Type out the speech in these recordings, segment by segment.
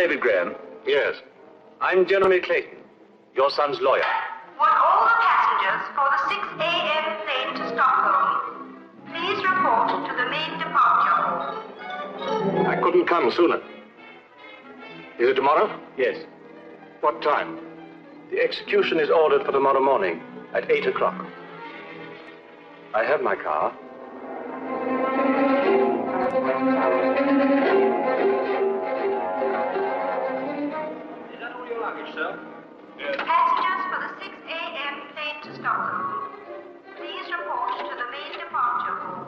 David Graham? Yes. I'm Jeremy Clayton, your son's lawyer. Want all the passengers for the 6 a.m. plane to Stockholm, please report to the main departure hall. I couldn't come sooner. Is it tomorrow? Yes. What time? The execution is ordered for tomorrow morning at 8 o'clock. I have my car. Is that all your luggage, sir? Yes. Passengers for the 6 a.m. plane to Stockholm, please report to the main departure hall.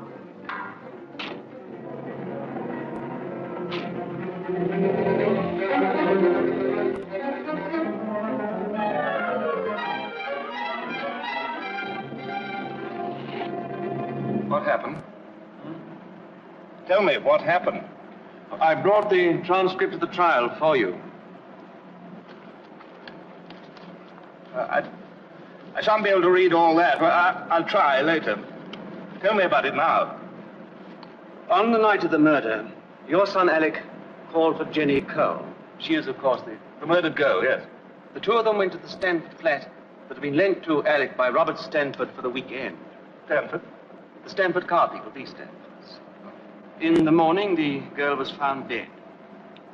What happened? Tell me, what happened? I brought the transcript of the trial for you. I shan't be able to read all that, but I'll try later. Tell me about it now. On the night of the murder, your son Alec called for Jenny Cole. She is, of course, The murdered girl, yes. The two of them went to the Stanford flat that had been lent to Alec by Robert Stanford for the weekend. Stanford? The Stanford car people, these Stanfords. In the morning, the girl was found dead.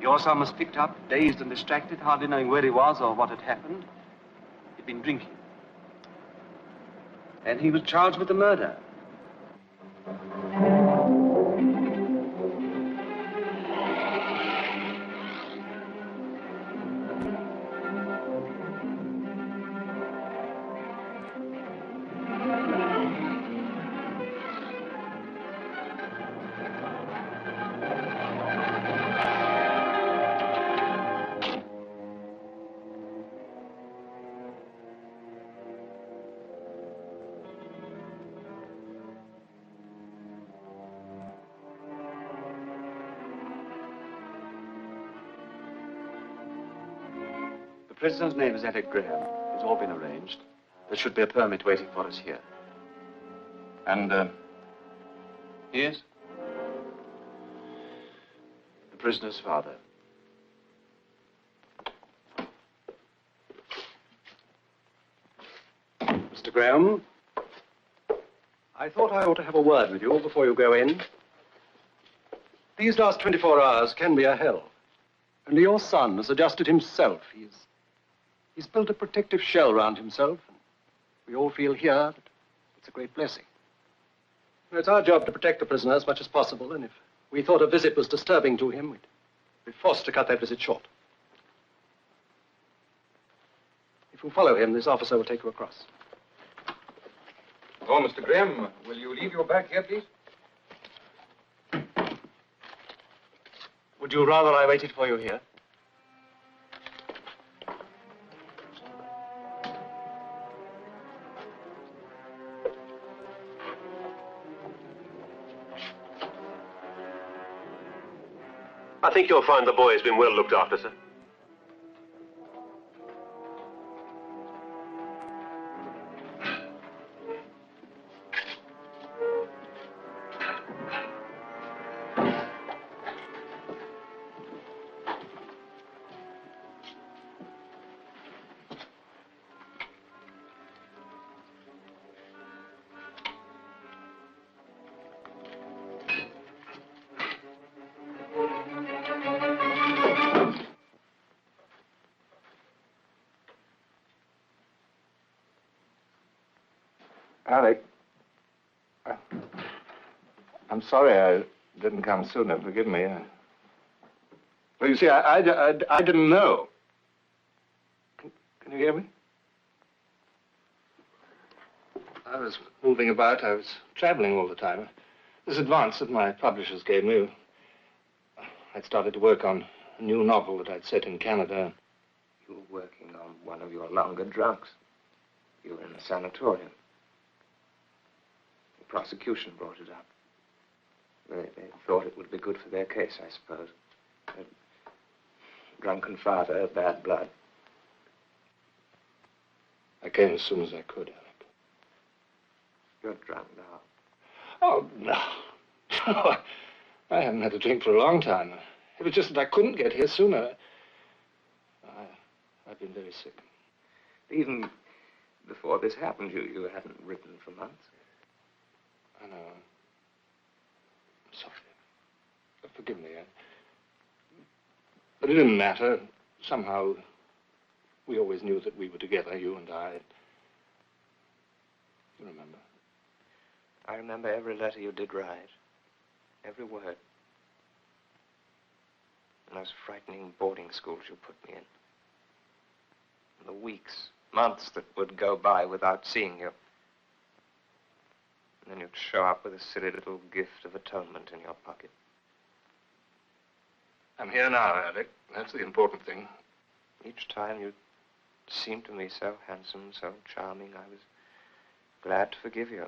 Your son was picked up, dazed and distracted, hardly knowing where he was or what had happened. He'd been drinking. And he was charged with the murder. The prisoner's name is Alec Graham. It's all been arranged. There should be a permit waiting for us here. And, He is? The prisoner's father. Mr. Graham, I thought I ought to have a word with you before you go in. These last 24 hours can be a hell. And your son has adjusted himself. He's built a protective shell around himself. And we all feel here that it's a great blessing. It's our job to protect the prisoner as much as possible, and if we thought a visit was disturbing to him, we'd be forced to cut that visit short. If you follow him, this officer will take you across. Oh, Mr. Graham, will you leave your bag here, please? Would you rather I waited for you here? I think you'll find the boy has been well looked after, sir. Alec, I'm sorry I didn't come sooner. Forgive me. Well, you see, I didn't know. Can you hear me? I was moving about. I was traveling all the time. This advance that my publishers gave me, I'd started to work on a new novel that I'd set in Canada. You were working on one of your longer drugs. You were in a sanatorium. The prosecution brought it up. They thought it would be good for their case, I suppose. A drunken father, bad blood. I came as soon as I could, Alec. You're drunk now. Oh, no. No, I haven't had a drink for a long time. It was just that I couldn't get here sooner. I've been very sick. Even before this happened, you hadn't written for months. I know. I'm sorry. Forgive me. But it didn't matter. Somehow, we always knew that we were together, you and I. You remember? I remember every letter you did write. Every word. And those frightening boarding schools you put me in. And the weeks, months that would go by without seeing you. And then you'd show up with a silly little gift of atonement in your pocket. I'm here now, Alec. That's the important thing. Each time you seemed to me so handsome, so charming, I was glad to forgive you.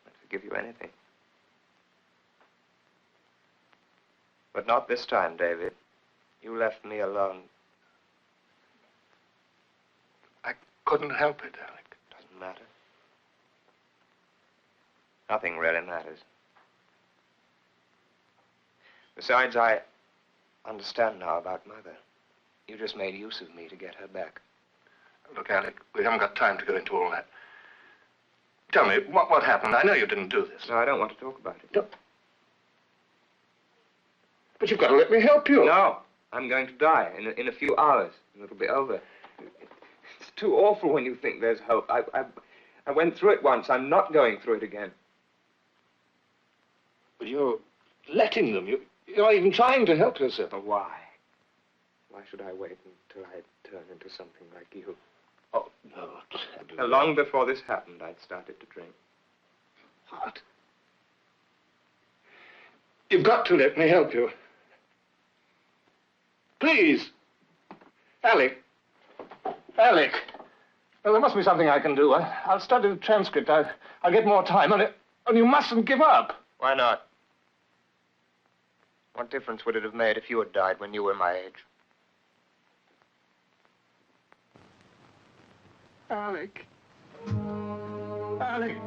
I'd forgive you anything. But not this time, David. You left me alone. I couldn't help it, Alec. Doesn't matter. Nothing really matters. Besides, I understand now about Mother. You just made use of me to get her back. Look, Alec, we haven't got time to go into all that. Tell me, what happened? I know you didn't do this. No, I don't want to talk about it. No. But you've got to let me help you. No, I'm going to die in a few hours, and it'll be over. It's too awful when you think there's hope. I went through it once. I'm not going through it again. But you're letting them. You're not even trying to help yourself. But why? Why should I wait until I turn into something like you? Oh, no. Long before this happened, I'd started to drink. What? You've got to let me help you. Please. Alec. Alec. Well, there must be something I can do. I'll study the transcript. I'll get more time on it. And you mustn't give up. Why not? What difference would it have made if you had died when you were my age? Alec. Alec.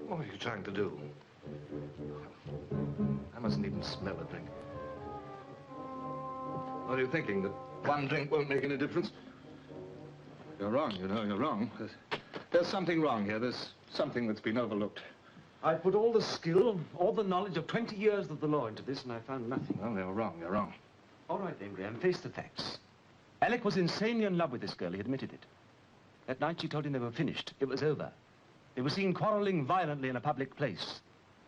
What are you trying to do? I mustn't even smell a drink. What are you thinking, that one drink won't make any difference? You're wrong, you know, you're wrong. There's something wrong here. There's something that's been overlooked. I put all the skill, all the knowledge of 20 years of the law into this, and I found nothing. Well, you're wrong, you're wrong. All right, then, Graham, face the facts. Alec was insanely in love with this girl. He admitted it. That night she told him they were finished. It was over. They were seen quarreling violently in a public place.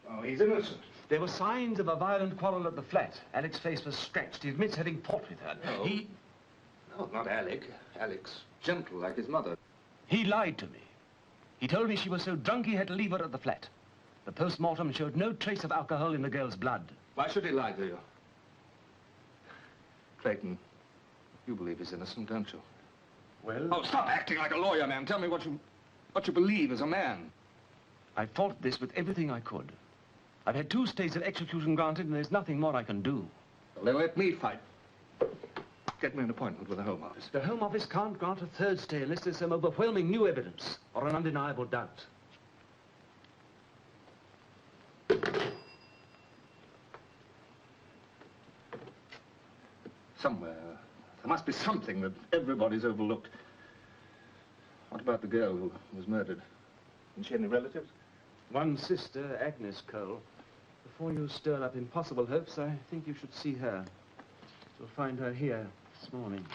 Oh, he's innocent. There were signs of a violent quarrel at the flat. Alec's face was scratched. He admits having fought with her. No. No, not Alec. Alec's gentle, like his mother. He lied to me. He told me she was so drunk he had to leave her at the flat. The post-mortem showed no trace of alcohol in the girl's blood. Why should he lie to you? Clayton, you believe he's innocent, don't you? Well... Oh, stop acting like a lawyer, man. Tell me what you believe as a man. I fought this with everything I could. I've had 2 stays of execution granted, and there's nothing more I can do. Well, then let me fight. Get me an appointment with the Home Office. The Home Office can't grant a 3rd stay unless there's some overwhelming new evidence or an undeniable doubt. Somewhere, there must be something that everybody's overlooked. What about the girl who was murdered? Didn't she have any relatives? One sister, Agnes Cole. Before you stir up impossible hopes, I think you should see her. You'll find her here this morning.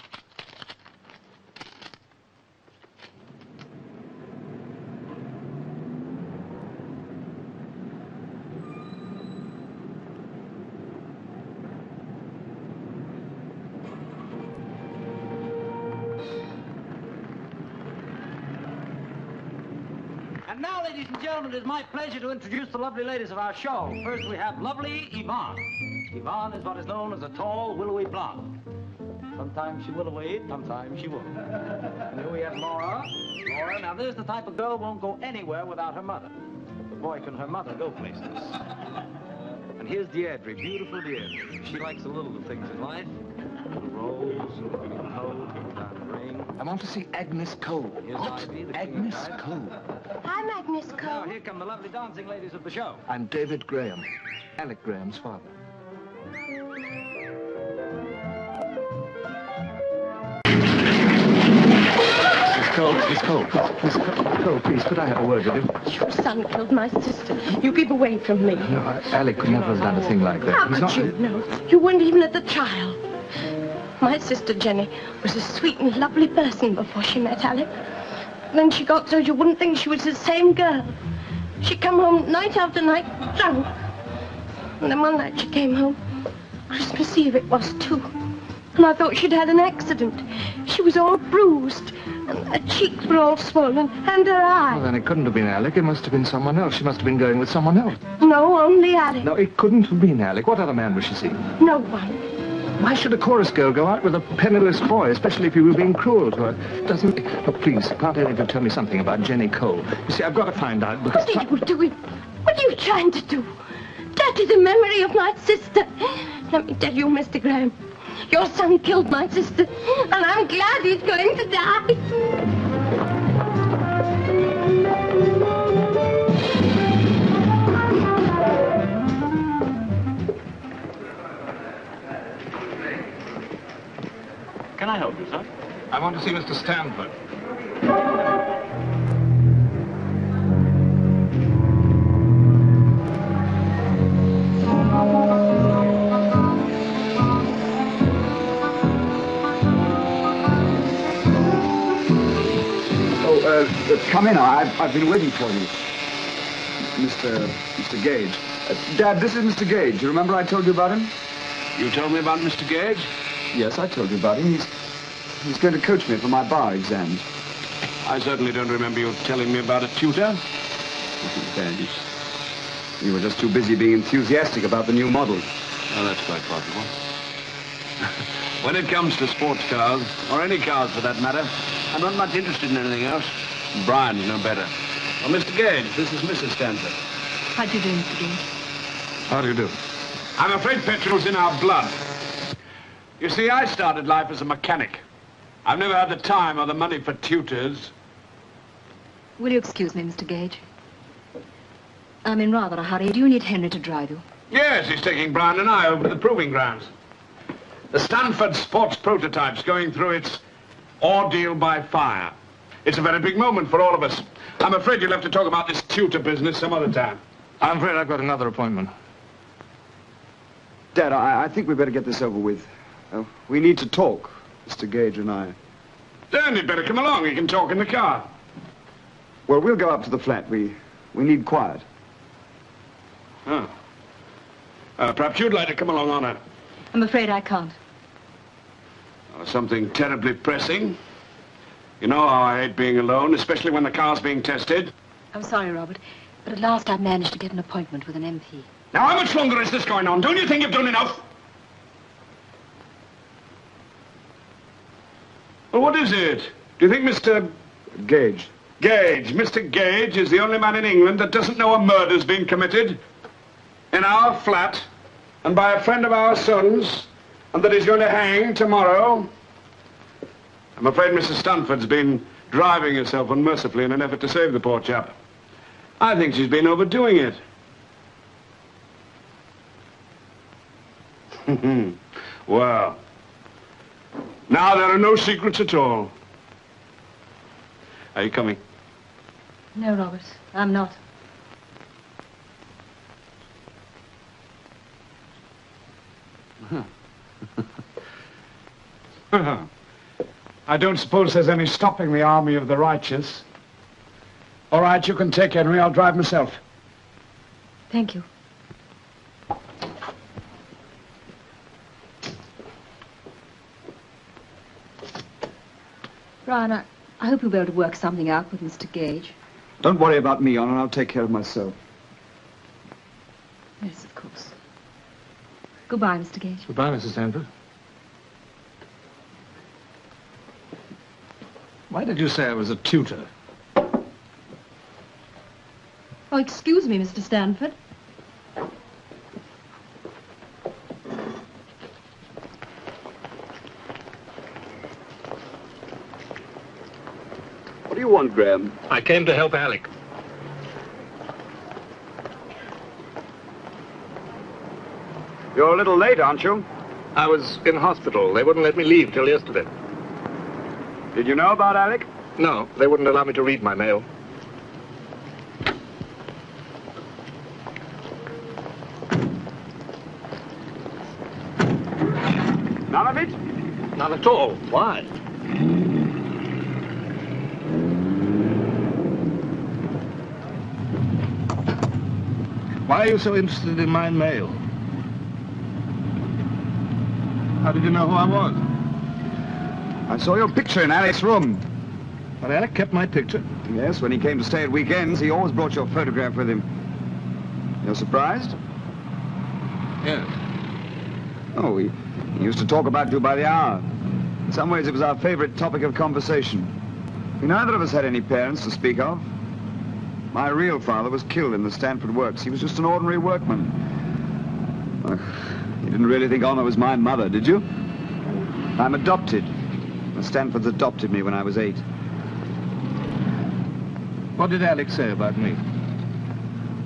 And now, ladies and gentlemen, it is my pleasure to introduce the lovely ladies of our show. First, we have lovely Yvonne. Yvonne is what is known as a tall, willowy blonde. Sometimes she will wait, sometimes she won't. And here we have Laura. Laura, now there's the type of girl who won't go anywhere without her mother. But boy, can her mother go places. And here's Deirdre, beautiful Deirdre. She likes the little things in life. little rose, a little coat, a diamond ring. I want to see Agnes Cole. Here's What? Ivy, the Agnes king of Cole. I'm Agnes Now, Cole. here come the lovely dancing ladies of the show. I'm David Graham, Alec Graham's father. Miss Cole, please, could I have a word with you? Your son killed my sister. You keep away from me. No, Alec could never have done a thing like that. How He's could not... you know? You weren't even at the trial. My sister Jenny was a sweet and lovely person before she met Alec. Then she got so you wouldn't think she was the same girl. She'd come home night after night, drunk. And then one night she came home. Christmas Eve it was, too. And I thought she'd had an accident. She was all bruised, and her cheeks were all swollen, and her eye. Well, then it couldn't have been Alec. It must have been someone else. She must have been going with someone else. No, only Alec. No, it couldn't have been Alec. What other man was she seeing? No one. Why should a chorus girl go out with a penniless boy, especially if he were being cruel to her? Doesn't... Oh, please, can't any of you tell me something about Jenny Cole? You see, I've got to find out because... What are you doing? What are you trying to do? Dirty the memory of my sister. Let me tell you, Mr. Graham, your son killed my sister, and I'm glad he's going to die. Can I help you, sir? I want to see Mr. Stanford. Come in. I've been waiting for you. Mr. Gage. Dad, this is Mr. Gage. You remember I told you about him? You told me about Mr. Gage? Yes, I told you about him. He's going to coach me for my bar exams. I certainly don't remember you telling me about a tutor. Dad, you were just too busy being enthusiastic about the new model. Oh, that's quite possible. When it comes to sports cars, or any cars for that matter, I'm not much interested in anything else. Brian's no better. Well, Mr. Gage, this is Mrs. Stanford. How do you do, Mr. Gage? How do you do? I'm afraid petrol's in our blood. You see, I started life as a mechanic. I've never had the time or the money for tutors. Will you excuse me, Mr. Gage? I'm in rather a hurry. Do you need Henry to drive you? Yes, he's taking Brian and I over to the proving grounds. The Stanford Sports Prototype's going through its ordeal by fire. It's a very big moment for all of us. I'm afraid you'll have to talk about this tutor business some other time. I'm afraid I've got another appointment. Dad, I think we better get this over with. We need to talk, Mr. Gage and I. Then you'd better come along. You can talk in the car. Well, we'll go up to the flat. We need quiet. Oh. Perhaps you'd like to come along, Honor. I'm afraid I can't. Something terribly pressing. You know how I hate being alone, especially when the car's being tested. I'm sorry, Robert, but at last I've managed to get an appointment with an MP. Now, how much longer is this going on? Don't you think you've done enough? Well, what is it? Do you think Mr... Gage. Gage. Mr. Gage is the only man in England that doesn't know a murder's been committed in our flat and by a friend of our son's, and that he's going to hang tomorrow? I'm afraid Mrs. Stanford's been driving herself unmercifully in an effort to save the poor chap. I think she's been overdoing it. Well, now there are no secrets at all. Are you coming? No, Robert, I'm not. I don't suppose there's any stopping the army of the righteous. All right, you can take Henry. I'll drive myself. Thank you. Brian, I hope you'll be able to work something out with Mr. Gage. Don't worry about me, Honor. I'll take care of myself. Yes, of course. Goodbye, Mr. Gage. Goodbye, Mrs. Stanford. Why did you say I was a tutor? Oh, excuse me, Mr. Stanford. do you want, Graham? I came to help Alec. You're a little late, aren't you? I was in hospital. They wouldn't let me leave till yesterday. Did you know about Alec? No, they wouldn't allow me to read my mail. None of it? None at all. Why? Why are you so interested in my mail? How did you know who I was? I saw your picture in Alec's room. But Alec kept my picture. Yes, when he came to stay at weekends, he always brought your photograph with him. You're surprised? Yes. Oh, he used to talk about you by the hour. In some ways, it was our favorite topic of conversation. We neither of us had any parents to speak of. My real father was killed in the Stanford works. He was just an ordinary workman. You didn't really think Honor was my mother, did you? I'm adopted. The Stanfords adopted me when I was 8. What did Alec say about me?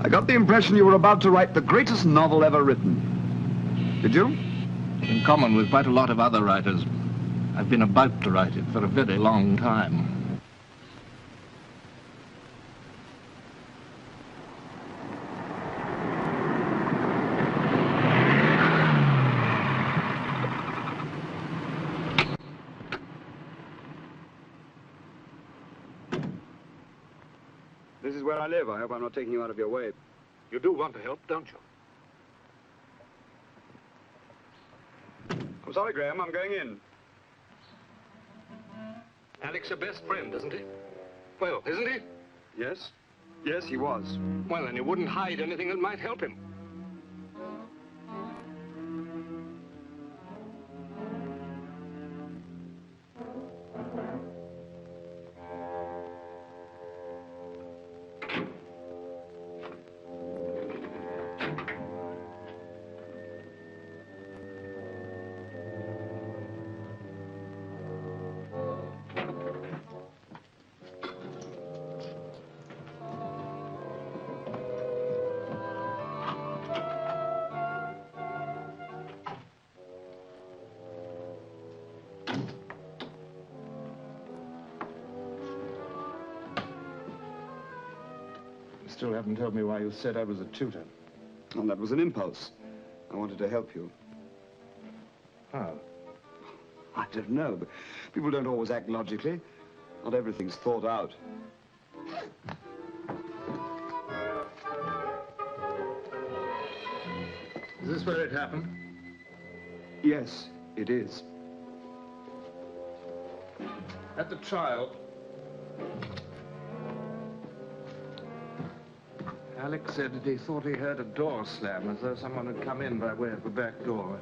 I got the impression you were about to write the greatest novel ever written. Did you? In common with quite a lot of other writers, I've been about to write it for a very long time. This is where I live. I hope I'm not taking you out of your way. You do want to help, don't you? I'm sorry, Graham. I'm going in. Alec's your best friend, isn't he? Well, isn't he? Yes? Yes, he was. Well, then you wouldn't hide anything that might help him. Still haven't told me why you said I was a tutor. Well, that was an impulse. I wanted to help you. How? I don't know, but people don't always act logically. Not everything's thought out. Is this where it happened? Yes, it is. At the trial, Alec said that he thought he heard a door slam, as though someone had come in by way of the back door.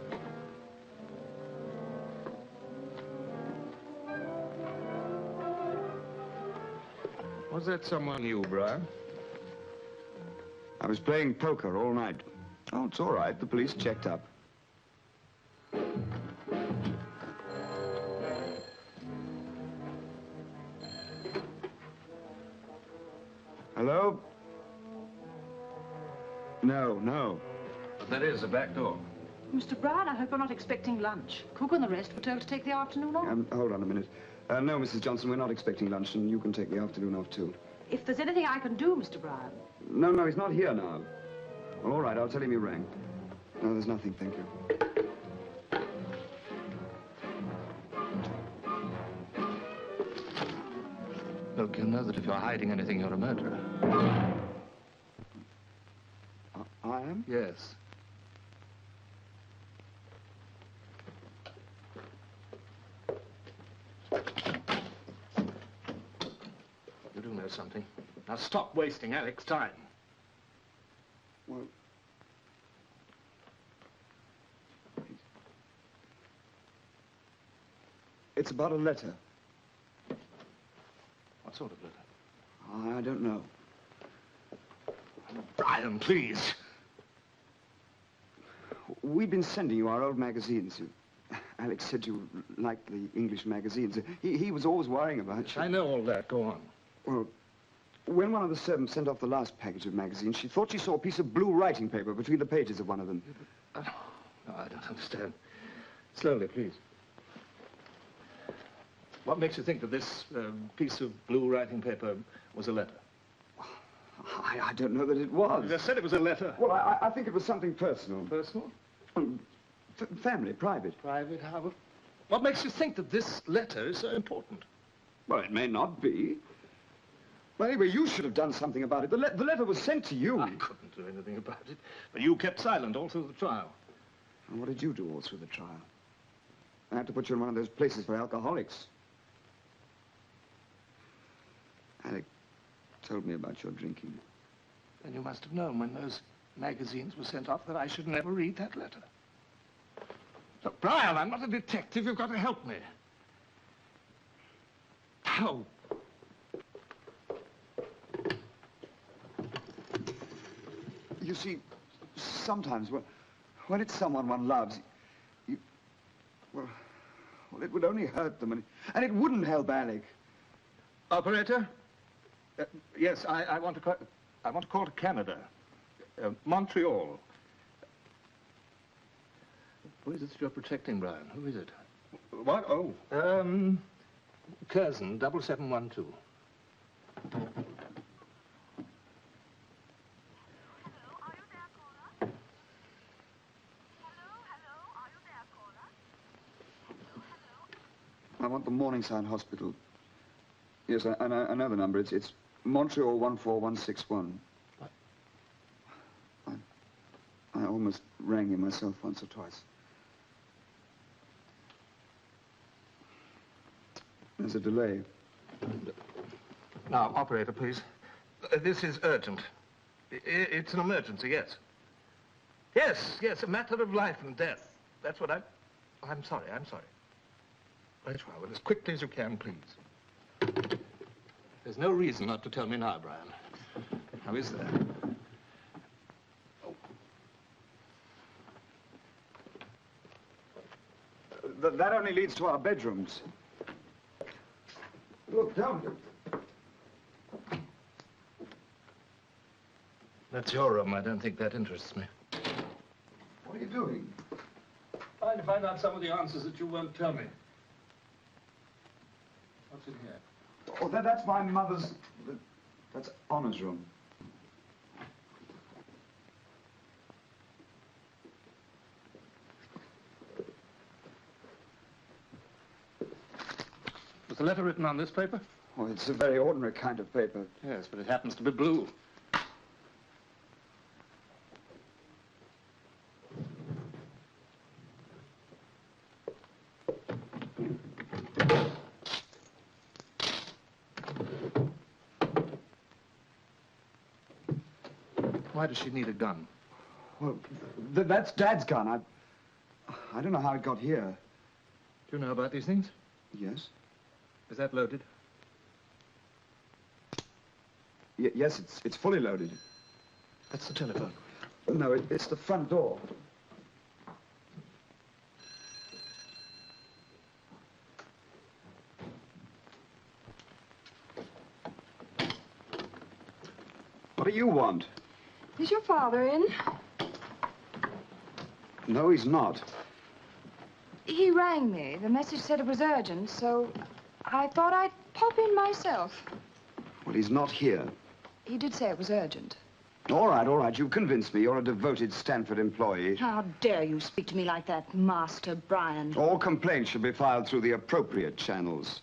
Was that someone you, Brian? I was playing poker all night. Oh, it's all right. The police checked up. Hello? No. But there is a back door. Mr. Brown, I hope you're not expecting lunch. Cook and the rest were told to take the afternoon off. Hold on a minute. No, Mrs. Johnson, we're not expecting lunch, and you can take the afternoon off, too. If there's anything I can do, Mr. Brown. No, he's not here now. Well, all right, I'll tell him you rang. No, there's nothing, thank you. Look, you know that if you're hiding anything, you're a murderer. I am? Yes. You do know something. Now stop wasting Alec's time. Well... It's about a letter. What sort of letter? I don't know. Brian, please. We've been sending you our old magazines. Alex said you liked the English magazines. He was always worrying about you. I know all that. Go on. Well, when one of the servants sent off the last package of magazines, she thought she saw a piece of blue writing paper between the pages of one of them. No, I don't understand. Slowly, please. What makes you think that this piece of blue writing paper was a letter? I don't know that it was. You just said it was a letter. Well, I think it was something personal. Personal? Family, private. Private? How? What makes you think that this letter is so important? Well, it may not be. Well, anyway, you should have done something about it. The letter was sent to you. I couldn't do anything about it. But you kept silent all through the trial. And what did you do all through the trial? I had to put you in one of those places for alcoholics. Alec told me about your drinking. Then you must have known when those magazines were sent off that I should never read that letter. Look, Brian, I'm not a detective. You've got to help me. How? You see, sometimes when it's someone one loves, well, it would only hurt them, and it wouldn't help Alec. Operator? Yes, I want to call to Canada. Montreal. Who is it that you're protecting, Brian? Who is it? What? Oh. Curzon, 7712. I want the Morningside Hospital. Yes, I know the number. It's Montreal 14161. What? I almost rang you myself once or twice. There's a delay. Now, operator, please. This is urgent. It's an emergency, yes. Yes, a matter of life and death. That's what I'm sorry. Right, well, as quickly as you can, please. There's no reason not to tell me now, Brian. How is there? That only leads to our bedrooms. Look, don't. That's your room. I don't think that interests me. What are you doing? Trying to find out some of the answers that you won't tell me. What's in here? Oh, that's my mother's... That's Honor's room. Was the letter written on this paper? Oh, it's a very ordinary kind of paper. Yes, but it happens to be blue. Why does she need a gun? Well, that's Dad's gun. I don't know how it got here. Do you know about these things? Yes. Is that loaded? Yes, it's fully loaded. That's the telephone. No, it's the front door. What do you want? Is your father in? No, he's not. He rang me. The message said it was urgent, so I thought I'd pop in myself. Well, he's not here. He did say it was urgent. All right. You've convinced me. You're a devoted Stanford employee. How dare you speak to me like that, Master Brian? All complaints should be filed through the appropriate channels.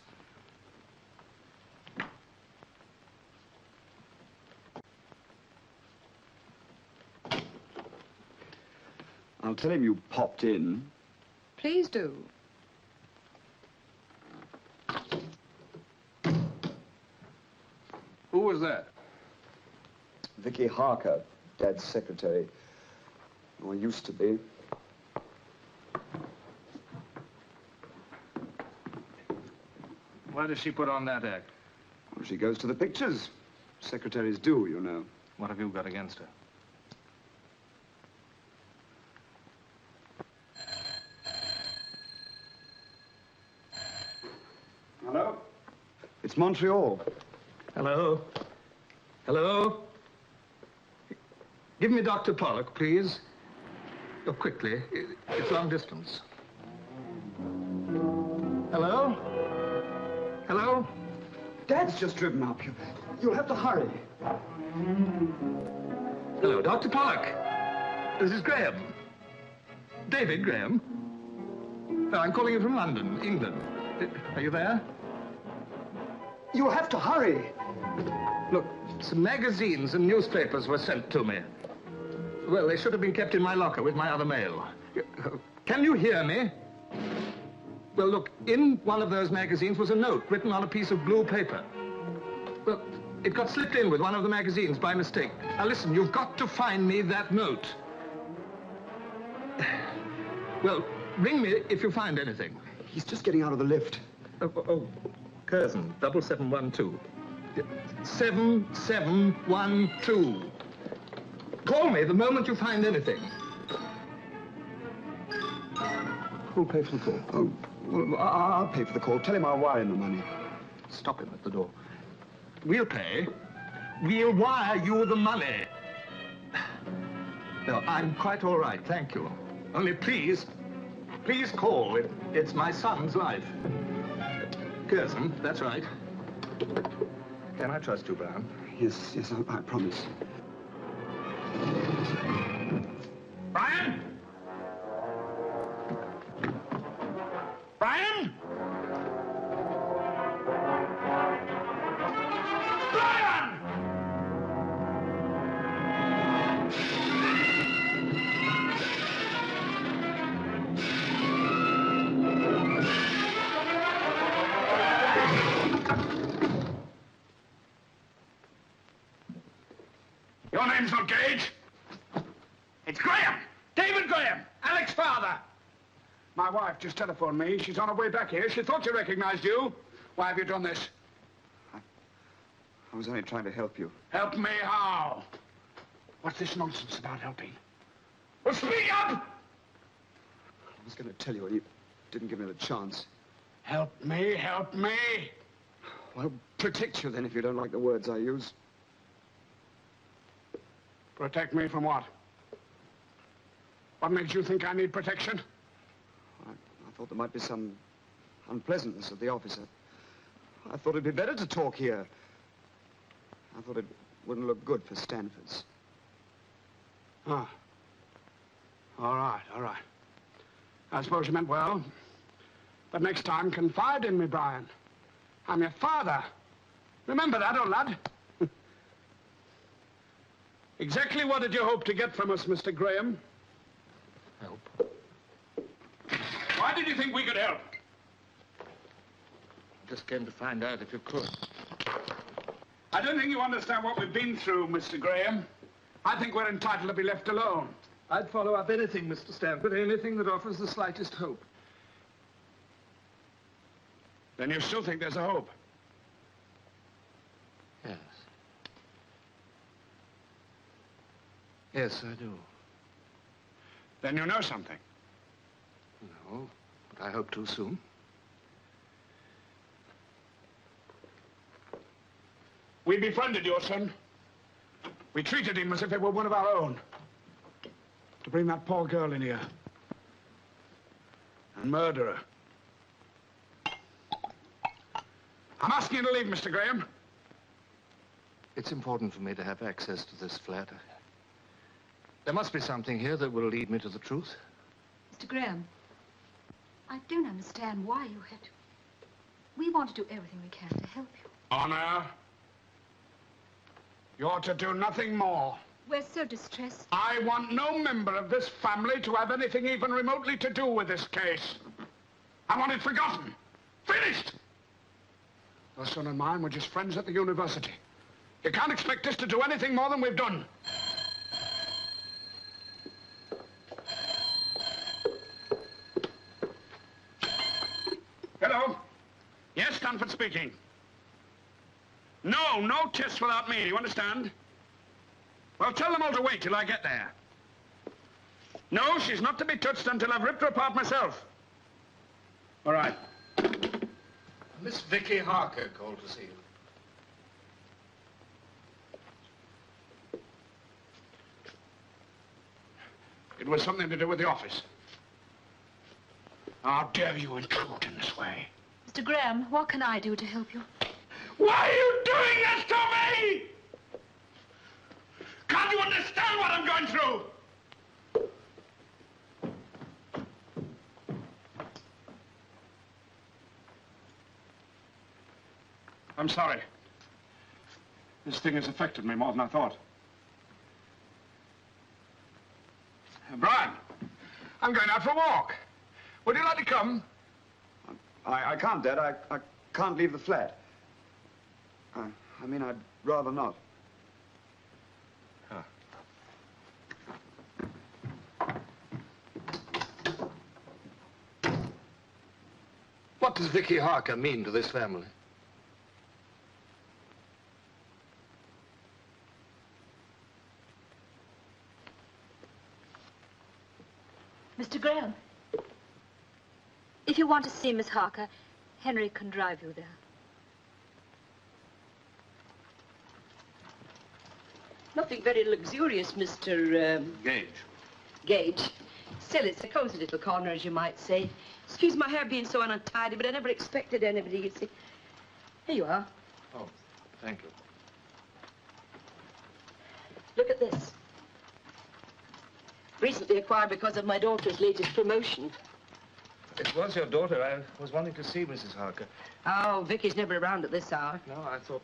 I'll tell him you popped in. Please do. Who was that? Vicky Harker, Dad's secretary. Or used to be. Why does she put on that act? Well, she goes to the pictures. Secretaries do, you know. What have you got against her? Hello? It's Montreal. Hello? Hello? Give me Dr. Pollock, please. Oh, quickly. It's long distance. Hello? Hello? Dad's just driven up. You'll have to hurry. Hello, Dr. Pollock. This is Graham. David Graham. Oh, I'm calling you from London, England. Are you there? You'll have to hurry. Look, some magazines and newspapers were sent to me. Well, they should have been kept in my locker with my other mail. Can you hear me? Well, look, in one of those magazines was a note written on a piece of blue paper. Well, it got slipped in with one of the magazines by mistake. Now, listen, you've got to find me that note. Well, ring me if you find anything. He's just getting out of the lift. Oh, Curzon, 7712. 7712. Call me the moment you find anything. Who'll pay for the call? Oh, well, I'll pay for the call. Tell him I'll wire him the money. Stop him at the door. We'll pay. We'll wire you the money. No, I'm quite all right, thank you. Only please call. It's my son's life. Curzon, that's right. Can I trust you, Brown? Yes, I promise. Brian? Brian? Brian! Your name's not Gage. It's Graham. David Graham. Alec's father. My wife just telephoned me. She's on her way back here. She thought she recognized you. Why have you done this? I was only trying to help you. Help me how? What's this nonsense about helping? Well, speak up! I was going to tell you, and you didn't give me the chance. Help me, help me. Well, protect you then if you don't like the words I use. Protect me from what? What makes you think I need protection? I thought there might be some unpleasantness at the office. I thought it'd be better to talk here. I thought it wouldn't look good for Stanford's. Ah. All right. I suppose you meant well. But next time, confide in me, Brian. I'm your father. Remember that, old lad. Exactly what did you hope to get from us, Mr. Graham? Help. Why did you think we could help? Just came to find out if you could. I don't think you understand what we've been through, Mr. Graham. I think we're entitled to be left alone. I'd follow up anything, Mr. Stanford, anything that offers the slightest hope. Then you still think there's a hope? Yes. Yes, I do. Then you know something. No, but I hope too soon. We befriended your son. We treated him as if he were one of our own. To bring that poor girl in here. And murder her. I'm asking you to leave, Mr. Graham. It's important for me to have access to this flat. There must be something here that will lead me to the truth. Mr. Graham, I don't understand why you had to. We want to do everything we can to help you. Honor. You're to do nothing more. We're so distressed. I want no member of this family to have anything even remotely to do with this case. I want it forgotten. Finished! Your son and mine were just friends at the university. You can't expect us to do anything more than we've done. Hello? Yes, Stanford speaking. No tests without me, you understand? Well, tell them all to wait till I get there. No, she's not to be touched until I've ripped her apart myself. All right. Miss Vicky Harker called to see you. It was something to do with the office. How dare you intrude in this way? Mr. Graham, what can I do to help you? Why are you doing this to me? Can't you understand what I'm going through? I'm sorry. This thing has affected me more than I thought. Brian, I'm going out for a walk. Would you like to come? I can't, Dad. I can't leave the flat. I mean, I'd rather not. Huh. What does Vicky Harker mean to this family? Mr. Graham. If you want to see Miss Harker, Henry can drive you there. Nothing very luxurious, Mr. Gage. Gage. Still, it's a cozy little corner, as you might say. Excuse my hair being so untidy, but I never expected anybody, you see. Here you are. Oh, thank you. Look at this. Recently acquired because of my daughter's latest promotion. It was your daughter. I was wanting to see Mrs. Harker. Oh, Vicky's never around at this hour. No, I thought...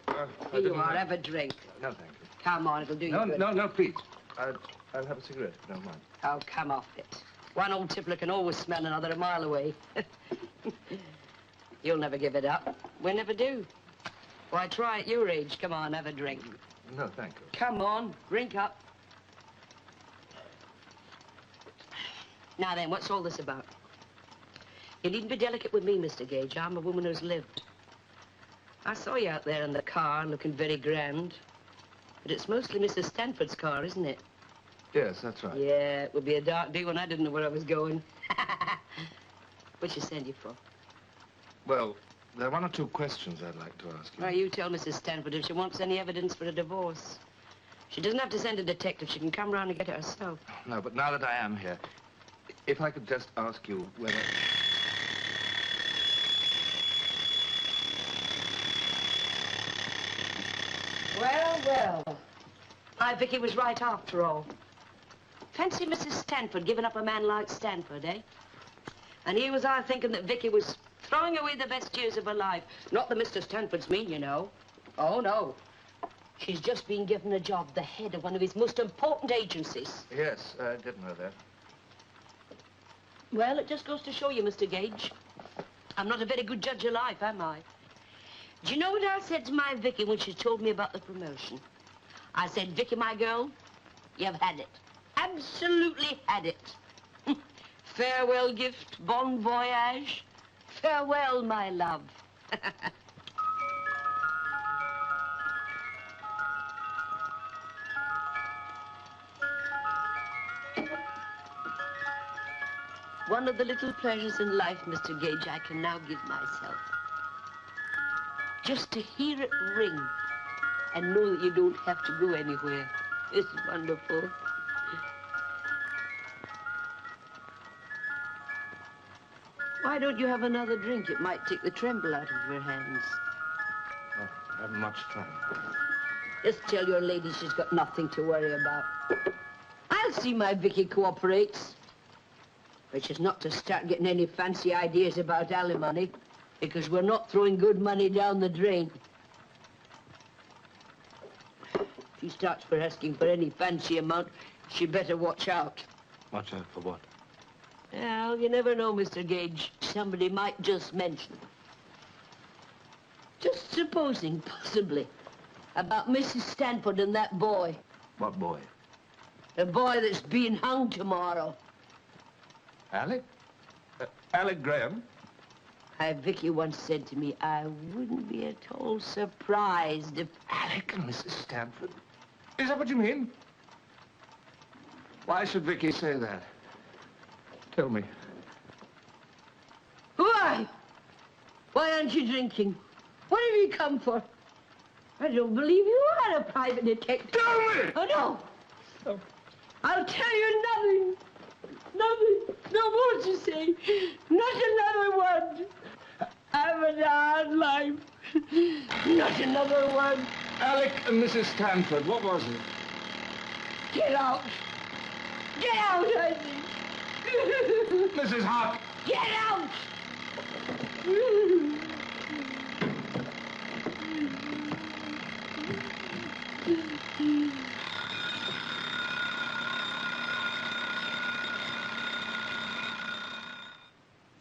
Here you are, have a drink. No, thank you. Come on, it'll do you good. No, please. I'll have a cigarette, if you don't mind. Oh, come off it. One old tippler can always smell another a mile away. You'll never give it up. We never do. Why, try at your age. Come on, have a drink. No, thank you. Come on, drink up. Now then, what's all this about? You needn't be delicate with me, Mr. Gage. I'm a woman who's lived. I saw you out there in the car, looking very grand. But it's mostly Mrs. Stanford's car, isn't it? Yes, that's right. Yeah, it would be a dark day when I didn't know where I was going. What'd she send you for? Well, there are one or two questions I'd like to ask you. Well, you tell Mrs. Stanford if she wants any evidence for a divorce. She doesn't have to send a detective. She can come round and get it herself. No, but now that I am here, if I could just ask you whether... Well. My Vicky was right after all. Fancy Mrs. Stanford giving up a man like Stanford, eh? And here was I thinking that Vicky was throwing away the best years of her life. Not that Mr. Stanford's mean, you know. Oh, no. She's just been given a job, the head of one of his most important agencies. Yes, I did know that. Well, it just goes to show you, Mr. Gage. I'm not a very good judge of life, am I? Do you know what I said to my Vicky when she told me about the promotion? I said, Vicky, my girl, you've had it. Absolutely had it. Farewell gift, bon voyage. Farewell, my love. One of the little pleasures in life, Mr. Gage, I can now give myself. Just to hear it ring and know that you don't have to go anywhere. It's wonderful. Why don't you have another drink? It might take the tremble out of your hands. Oh, I haven't much time. Just tell your lady she's got nothing to worry about. I'll see my Vicky cooperates. But she's not to start getting any fancy ideas about alimony, because we're not throwing good money down the drain. If she starts for asking for any fancy amount, she better watch out. Watch out for what? Well, you never know, Mr. Gage. Somebody might just mention. Just supposing, possibly, about Mrs. Stanford and that boy. What boy? The boy that's being hung tomorrow. Alec? Alec Graham? Vicky once said to me, I wouldn't be at all surprised if... Alec and Mrs. Stanford? Is that what you mean? Why should Vicky say that? Tell me. Why? Why aren't you drinking? What have you come for? I don't believe you are a private detective. Tell me! Oh, no. Oh. I'll tell you nothing. Nothing. No more to say. Not another word. I've a hard life. Not another word. Alec and Mrs. Stanford, what was it? Get out. Get out, I think. Mrs. Hart. Get out.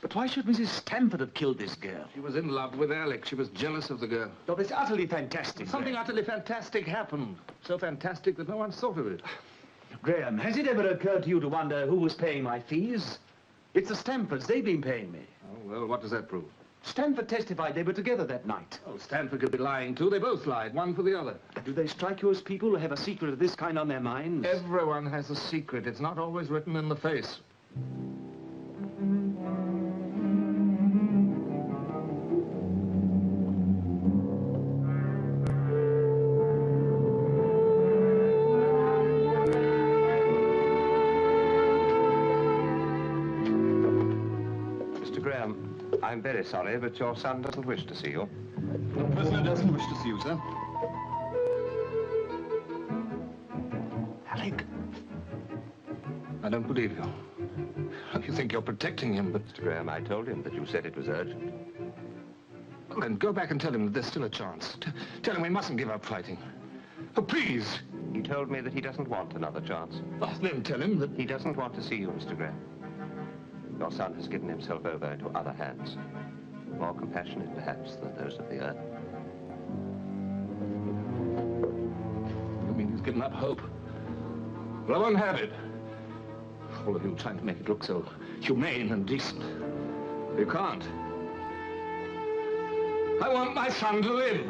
But why should Mrs. Stanford have killed this girl? She was in love with Alec. She was jealous of the girl. Oh, it's utterly fantastic. Something utterly fantastic happened. So fantastic that no one thought of it. Graham, has it ever occurred to you to wonder who was paying my fees? It's the Stanfords. They've been paying me. Oh, well, what does that prove? Stanford testified they were together that night. Oh, Stanford could be lying, too. They both lied, one for the other. Do they strike you as people who have a secret of this kind on their minds? Everyone has a secret. It's not always written in the face. I'm very sorry, but your son doesn't wish to see you. The prisoner doesn't wish to see you, sir. Alec. I don't believe you. You think you're protecting him, but... Mr. Graham, I told him that you said it was urgent. Well, then go back and tell him that there's still a chance. Tell him we mustn't give up fighting. Oh, please. He told me that he doesn't want another chance. Well, then tell him that... He doesn't want to see you, Mr. Graham. Your son has given himself over into other hands, more compassionate, perhaps, than those of the earth. You mean he's given up hope? Well, I won't have it. All of you trying to make it look so humane and decent. You can't. I want my son to live.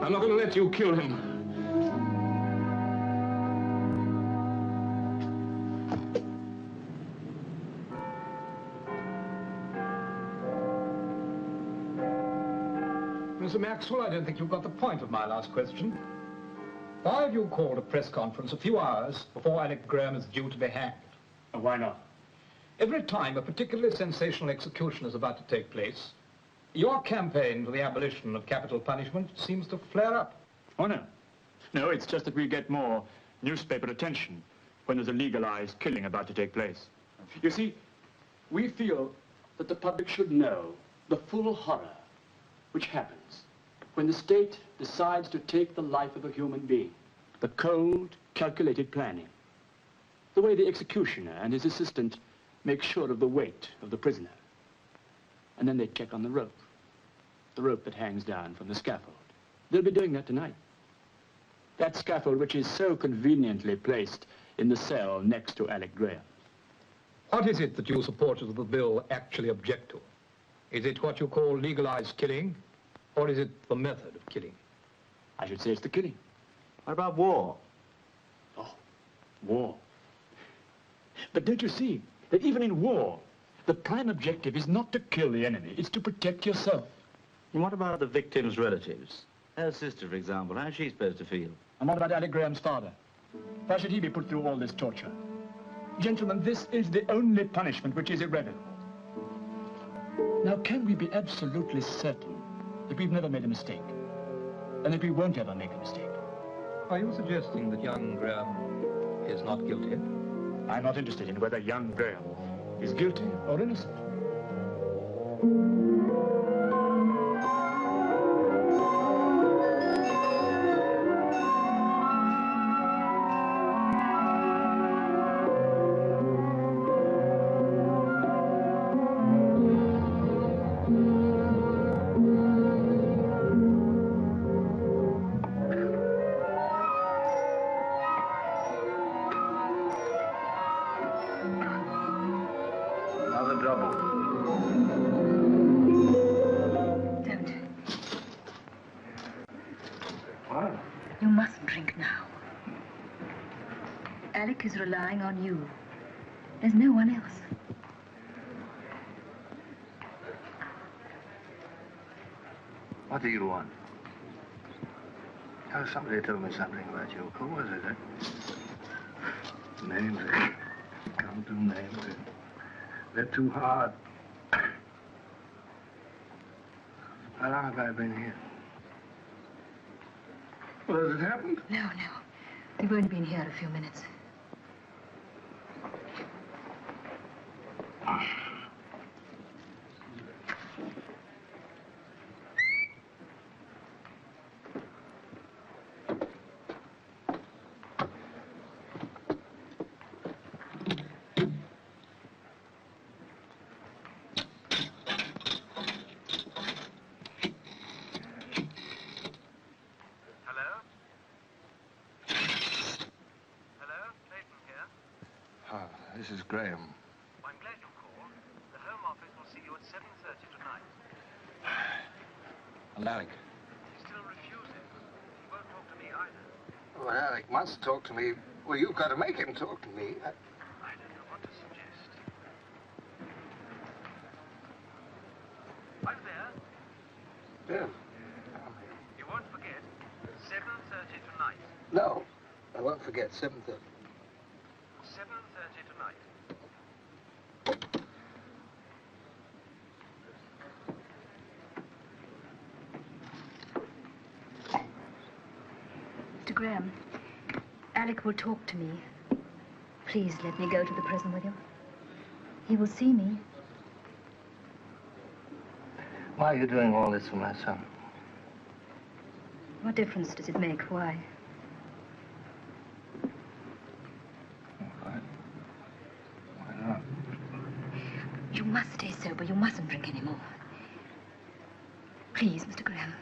I'm not going to let you kill him. Mr. Maxwell, I don't think you got the point of my last question. Why have you called a press conference a few hours before Alec Graham is due to be hanged? Why not? Every time a particularly sensational execution is about to take place, your campaign for the abolition of capital punishment seems to flare up. Oh, no. No, it's just that we get more newspaper attention when there's a legalized killing about to take place. You see, we feel that the public should know the full horror which happens when the state decides to take the life of a human being. The cold, calculated planning. The way the executioner and his assistant make sure of the weight of the prisoner. And then they check on the rope that hangs down from the scaffold. They'll be doing that tonight. That scaffold which is so conveniently placed in the cell next to Alec Graham. What is it that you supporters of the bill actually object to? Is it what you call legalized killing, or is it the method of killing? I should say it's the killing. What about war? Oh, war. But don't you see that even in war, the prime objective is not to kill the enemy, it's to protect yourself. And what about the victim's relatives? Her sister, for example, how's she supposed to feel? And what about Alec Graham's father? Why should he be put through all this torture? Gentlemen, this is the only punishment which is irrevocable. Now, can we be absolutely certain that we've never made a mistake? And that we won't ever make a mistake? Are you suggesting that young Graham is not guilty? I'm not interested in whether young Graham is guilty or innocent. You mustn't drink now. Alec is relying on you. There's no one else. What do you want? Oh, somebody told me something about you. Who was it, Name's Can't do names. They're too hard. How long have I been here? Well, has it happened? No, no. We've only been here a few minutes. This is Graham. I'm glad you called. The Home Office will see you at 7:30 tonight. And Alec. He's still refusing. He won't talk to me either. Well, Alec must talk to me. Well, you've got to make him talk to me. I don't know what to suggest. I'm there. Yeah. You won't forget. 7:30 tonight. No, I won't forget. 7:30. 7:30 tonight. Mr. Graham, Alec will talk to me. Please let me go to the prison with you. He will see me. Why are you doing all this for my son? What difference does it make? Why? Why not? You must stay sober. You mustn't drink anymore. Please, Mr. Graham.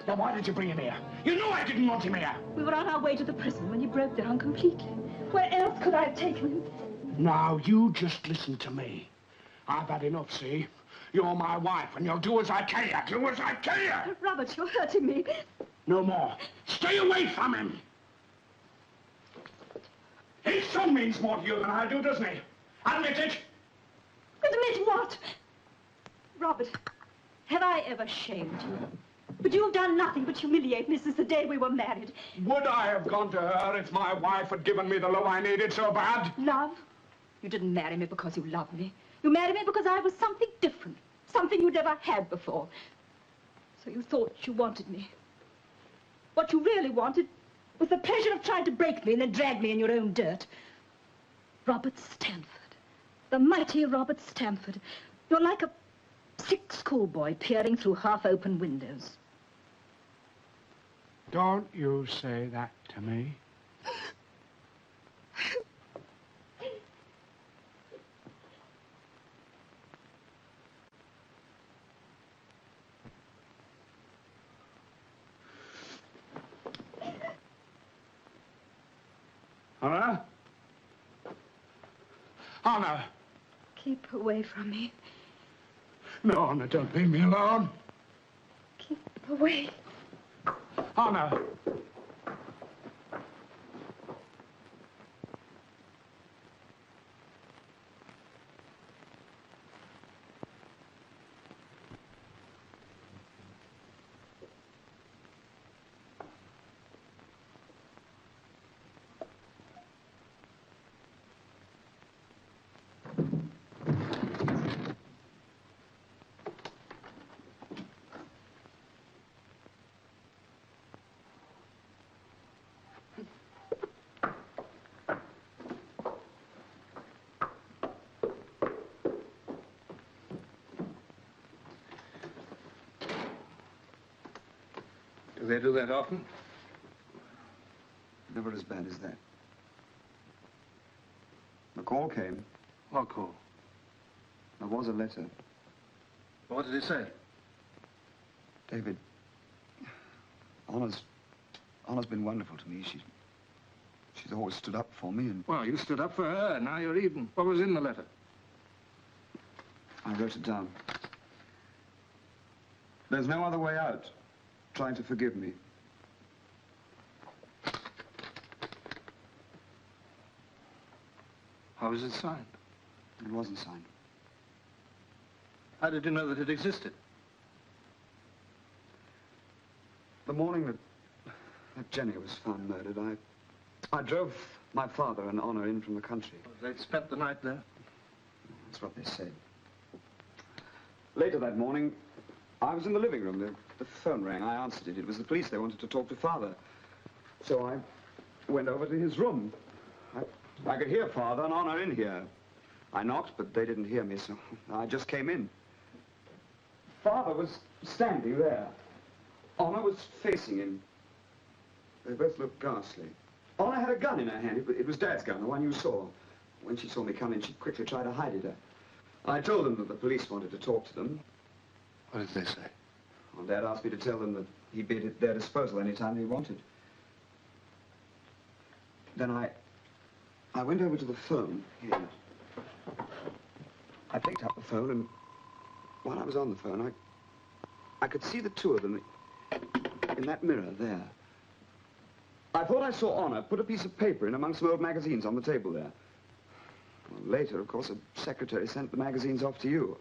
Now, why did you bring him here? You know I didn't want him here. We were on our way to the prison when you broke down completely. Where else could I have taken him? Now, you just listen to me. I've had enough, see? You're my wife, and you'll do as I tell you. Do as I tell you. Robert, you're hurting me. No more. Stay away from him. His son means more to you than I do, doesn't he? Admit it. Admit what? Robert, have I ever shamed you? But you've done nothing but humiliate me since the day we were married. Would I have gone to her if my wife had given me the love I needed so bad? Love? You didn't marry me because you loved me. You married me because I was something different, something you'd never had before. So you thought you wanted me. What you really wanted was the pleasure of trying to break me and then drag me in your own dirt. Robert Stanford, the mighty Robert Stanford. You're like a sick schoolboy peering through half-open windows. Don't you say that to me. Anna? Anna! Keep away from me. No, Anna, don't leave me alone. Keep away. Anna! Do they do that often? Never as bad as that. The call came. What call? There was a letter. What did it say? David, Anna's been wonderful to me. She's always stood up for me and... Well, you stood up for her. Now you're even. What was in the letter? I wrote it down. There's no other way out. Try to forgive me. How was it signed? It wasn't signed. How did you know that it existed? The morning that Jenny was found murdered, I drove my father and Honor in from the country. They'd spent the night there? That's what they said. Later that morning, I was in the living room. The phone rang. I answered it. It was the police. They wanted to talk to Father. So I went over to his room. I could hear Father and Honor in here. I knocked, but they didn't hear me, so I just came in. Father was standing there. Honor was facing him. They both looked ghastly. Honor had a gun in her hand. It was Dad's gun, the one you saw. When she saw me come in, she quickly tried to hide it. I told them that the police wanted to talk to them. What did they say? Well, Dad asked me to tell them that he'd be at their disposal any time he wanted. Then I went over to the phone here. I picked up the phone, and while I was on the phone, I could see the two of them in that mirror there. I thought I saw Honor put a piece of paper in among some old magazines on the table there. Well, later, of course, a secretary sent the magazines off to you.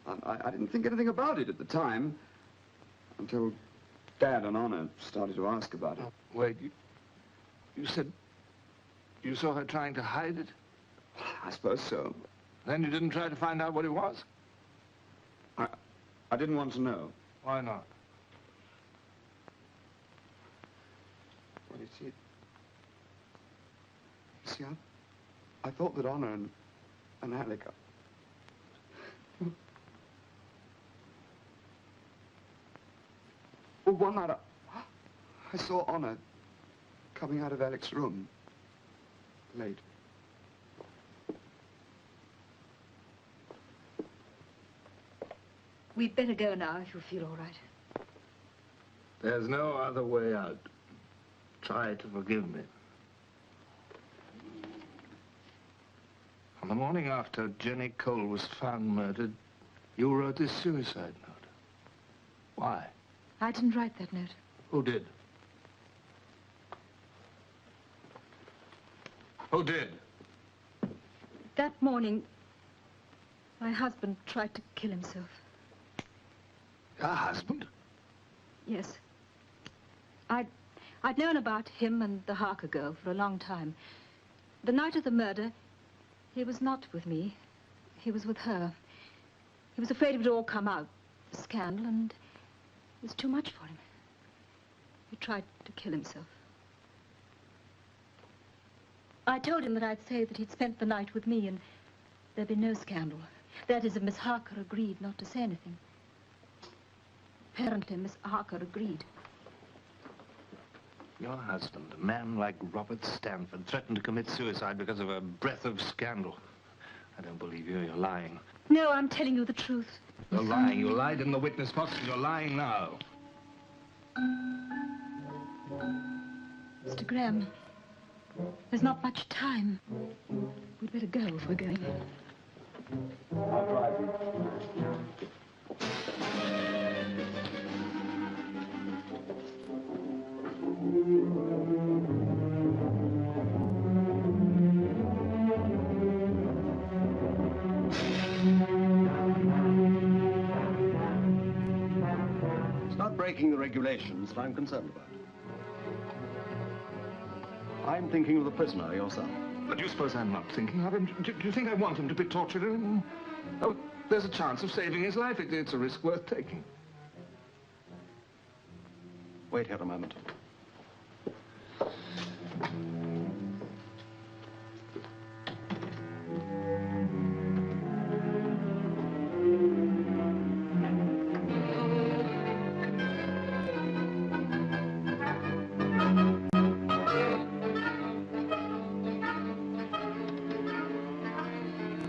I didn't think anything about it at the time, until Dad and Honor started to ask about it. Wait, you said you saw her trying to hide it? I suppose so. Then you didn't try to find out what it was? I didn't want to know. Why not? Well, you see, I thought that Honor and Alec... Well, one night I saw Honor coming out of Alec's room late. We'd better go now if you feel all right. There's no other way out. Try to forgive me. On the morning after Jenny Cole was found murdered, you wrote this suicide note. Why? I didn't write that note. Who did? Who did? That morning, my husband tried to kill himself. Your husband? Yes. I'd known about him and the Harker girl for a long time. The night of the murder, he was not with me. He was with her. He was afraid it would all come out, the scandal, and it was too much for him. He tried to kill himself. I told him that I'd say that he'd spent the night with me and there'd be no scandal. That is, if Miss Harker agreed not to say anything. Apparently, Miss Harker agreed. Your husband, a man like Robert Stanford, threatened to commit suicide because of a breath of scandal. I don't believe you. You're lying. No, I'm telling you the truth. You're lying. You lied in the witness box, and you're lying now. Mr. Graham, there's not much time. We'd better go if we're going. I'll drive you. It's not breaking the regulations that I'm concerned about. I'm thinking of the prisoner, your son. But do you suppose I'm not thinking of him? Do you think I want him to be tortured anymore? Oh, there's a chance of saving his life. It's a risk worth taking. Wait here a moment.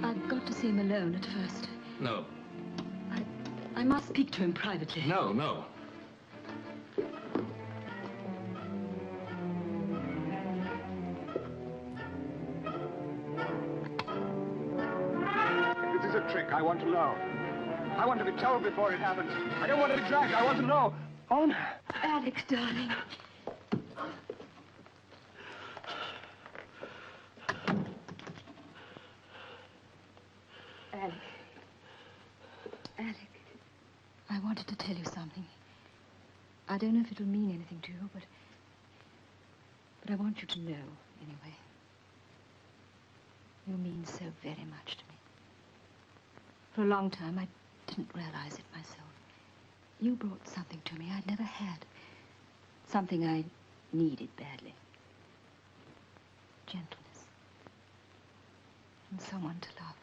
I've got to see him alone at first. No. I must speak to him privately. No, no. Alec, I want to know. I want to be told before it happens. I don't want to be dragged. I want to know. Honor. Alex, darling. Alec, I wanted to tell you something. I don't know if it'll mean anything to you, but I want you to know, anyway. You mean so very much to me. For a long time, I didn't realize it myself. You brought something to me I'd never had. Something I needed badly. Gentleness. And someone to love.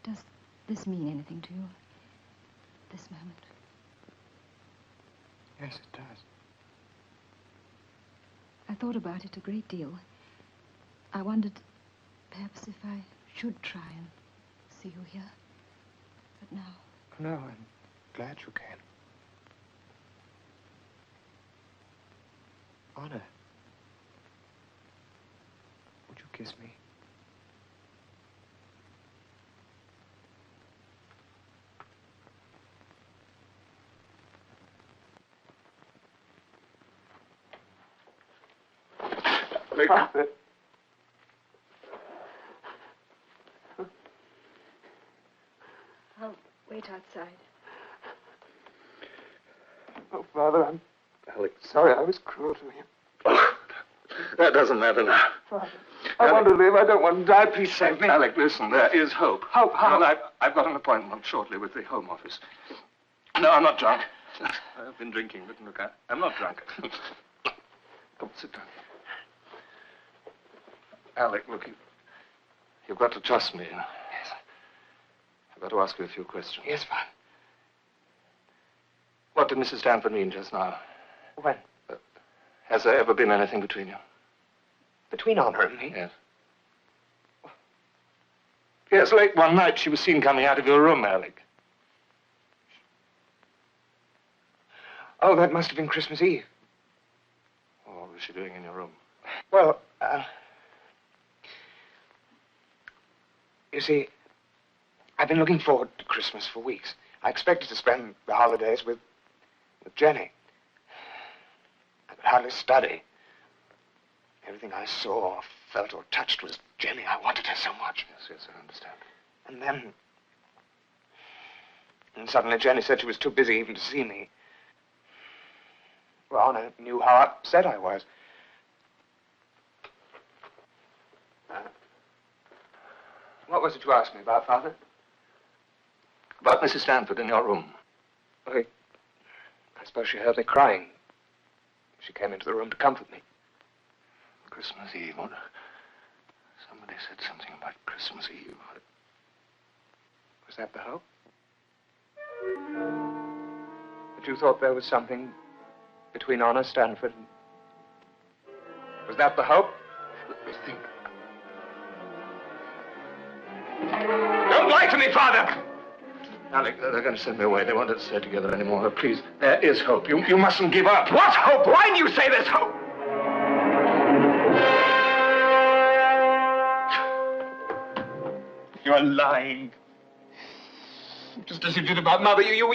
Does this mean anything to you? This moment? Yes, it does. I thought about it a great deal. I wondered perhaps if I should try and see you here. But now... No, I'm glad you came. Honor. Would you kiss me? Father. I'll wait outside. Oh, Father, I'm sorry I was cruel to you. Oh, that doesn't matter now. Father, I want to live. I don't want to die. Please save me. Alec, listen, there is hope. Hope? How? Well, I've got an appointment shortly with the Home Office. No, I'm not drunk. I've been drinking, but look, I'm not drunk. Come, sit down. Alec, look, you've got to trust me. Yes. I've got to ask you a few questions. Yes, Father. What did Mrs. Stanford mean just now? When? Has there ever been anything between you? Between Honor and me? Yes. Yes, late one night she was seen coming out of your room, Alec. Oh, that must have been Christmas Eve. Oh, what was she doing in your room? Well, you see, I've been looking forward to Christmas for weeks. I expected to spend the holidays with Jenny. I could hardly study. Everything I saw, or felt, or touched was Jenny. I wanted her so much. Yes, I understand. And suddenly Jenny said she was too busy even to see me. Well, Honor knew how upset I was. What was it you asked me about, Father? About Mrs. Stanford in your room. I suppose she heard me crying. She came into the room to comfort me. Christmas Eve. What? Somebody said something about Christmas Eve. Was that the hope? That you thought there was something between Honor Stanford and... Was that the hope? Let me think. Don't lie to me, Father! Alec, they're going to send me away. They won't let us stay together anymore. Oh, please, there is hope. You mustn't give up. What hope? Why do you say there's hope? You're lying. Just as you did about Mother. You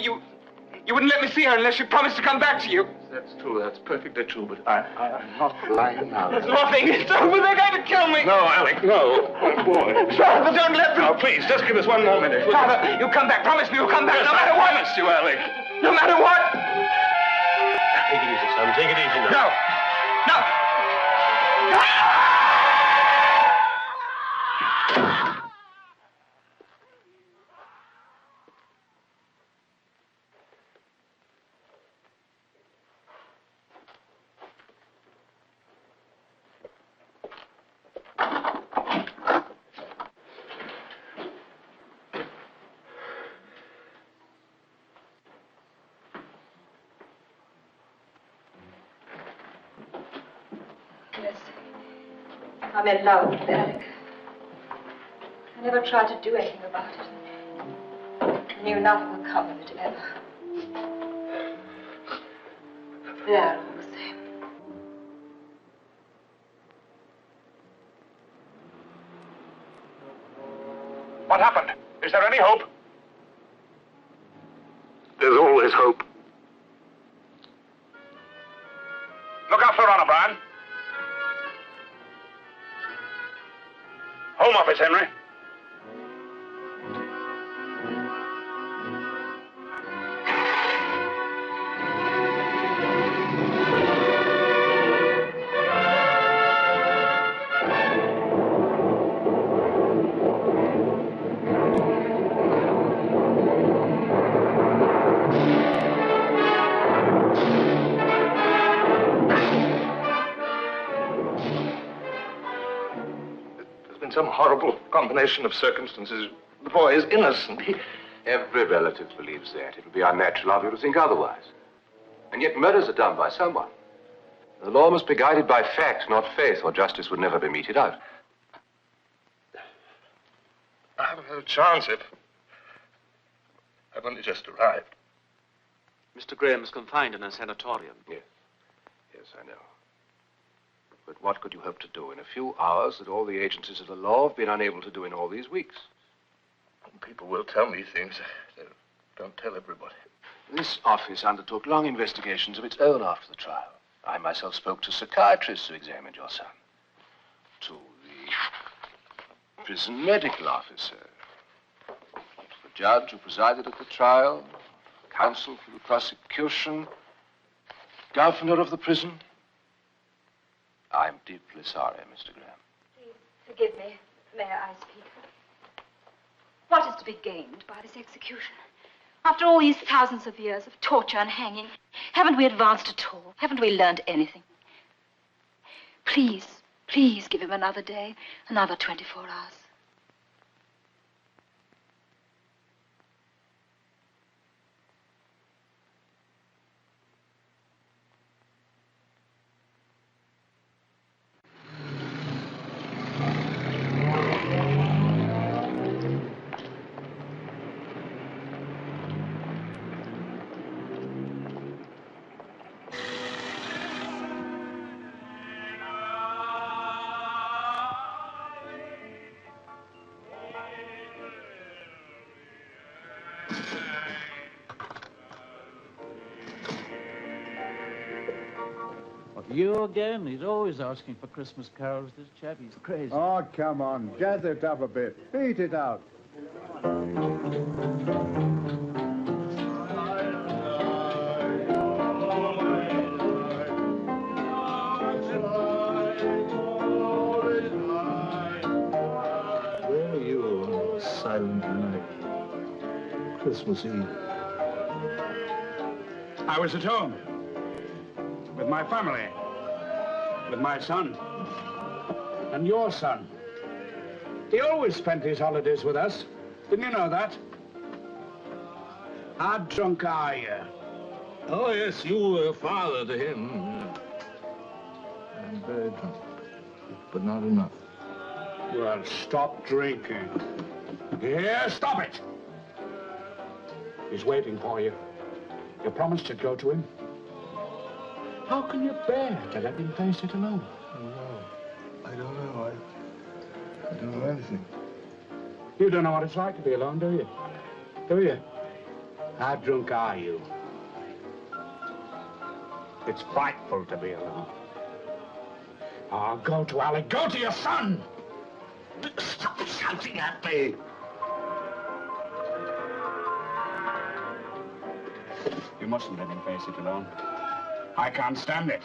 wouldn't let me see her unless she promised to come back to you. That's true. That's perfectly true, but I'm not lying now. There's nothing. It's over. They're going to kill me. No, Alec, no. Oh, boy. Father, don't let them. No, please, just give us one more minute. Father, you'll come back. Promise me you'll come back, no matter what. I promise you, Alec. No matter what. Take it easy, son. Take it easy now. No. No. Yes. I'm in love with Alec. I never tried to do anything about it. I knew nothing would come of it ever. Yeah, all the same. What happened? Is there any hope? There's always hope. Look after Ron O'Brien. Home Office, Henry. Some horrible combination of circumstances. The boy is innocent. Every relative believes that. It would be unnatural of you to think otherwise. And yet murders are done by someone. The law must be guided by fact, not faith, or justice would never be meted out. I haven't had a chance yet. I've only just arrived. Mr. Graham is confined in a sanatorium. Yes. Yes, I know. But what could you hope to do in a few hours that all the agencies of the law have been unable to do in all these weeks? People will tell me things. They don't tell everybody. This office undertook long investigations of its own after the trial. I myself spoke to psychiatrists who examined your son. To the prison medical officer. To the judge who presided at the trial. Counsel for the prosecution. Governor of the prison. I'm deeply sorry, Mr. Graham. Please forgive me. May I speak? What is to be gained by this execution? After all these thousands of years of torture and hanging, haven't we advanced at all? Haven't we learned anything? Please, please give him another day, another 24 hours. You again? He's always asking for Christmas carols, this chap. He's crazy. Oh, come on. Jazz it up a bit. Beat it out. Where were you on this silent night? Christmas Eve. I was at home. With my family. With my son. And your son. He always spent his holidays with us. Didn't you know that? How drunk are you? Oh, yes, you were a father to him. I'm very drunk, but not enough. Well, stop drinking. Here, stop it! He's waiting for you. You promised to go to him. How can you bear to let him face it alone? I don't know. I don't know anything. You don't know what it's like to be alone, do you? Do you? How drunk are you? It's frightful to be alone. Oh, go to Alec. Go to your son! Stop shouting at me! You mustn't let him face it alone. I can't stand it.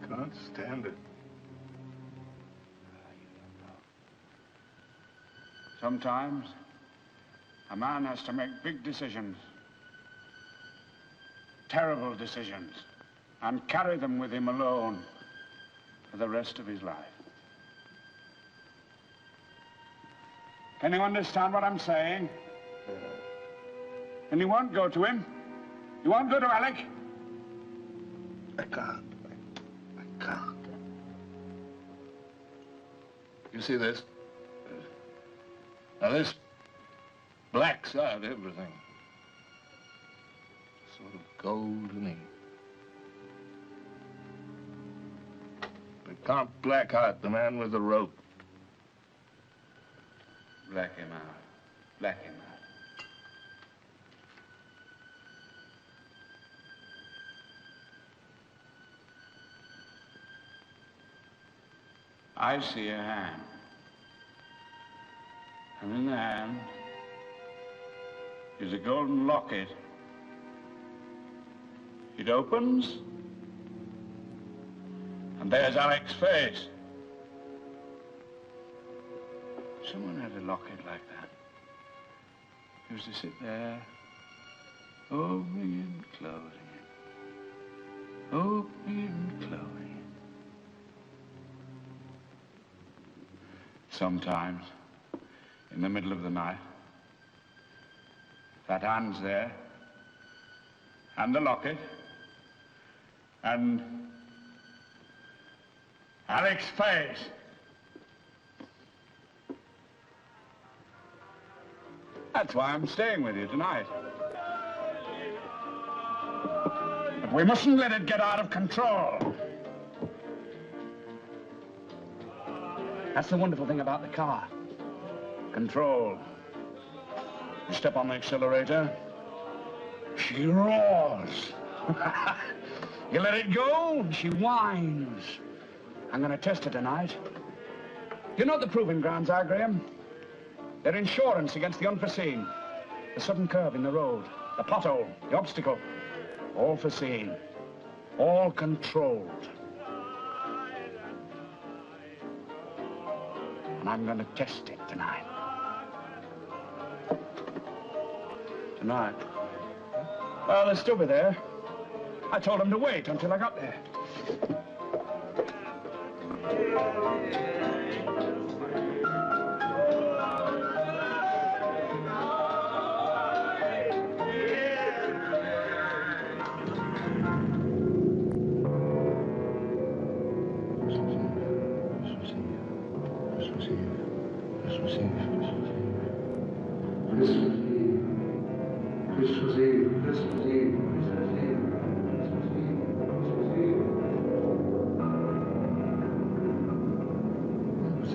Can't stand it. Sometimes, a man has to make big decisions. Terrible decisions. And carry them with him alone for the rest of his life. Can you understand what I'm saying? And you won't go to him? You won't go to Alec? I can't. I can't. You see this? Now this blacks out everything. Sort of golden ink. I can't black out the man with the rope. Black him out. Black him out. I see a hand. And in the hand is a golden locket. It opens, and there's Alec's face. Someone had a locket like that. He used to sit there, opening and closing it, opening and closing it. Sometimes, in the middle of the night, that hand's there, and the locket, and Alec's face. That's why I'm staying with you tonight. But we mustn't let it get out of control. That's the wonderful thing about the car. Control. You step on the accelerator, she roars. You let it go, and she whines. I'm going to test it tonight. You know what the proving grounds are, Graham? They're insurance against the unforeseen. The sudden curve in the road, the pothole, the obstacle. All foreseen. All controlled. And I'm going to test it tonight. Tonight? Well, they'll still be there. I told them to wait until I got there.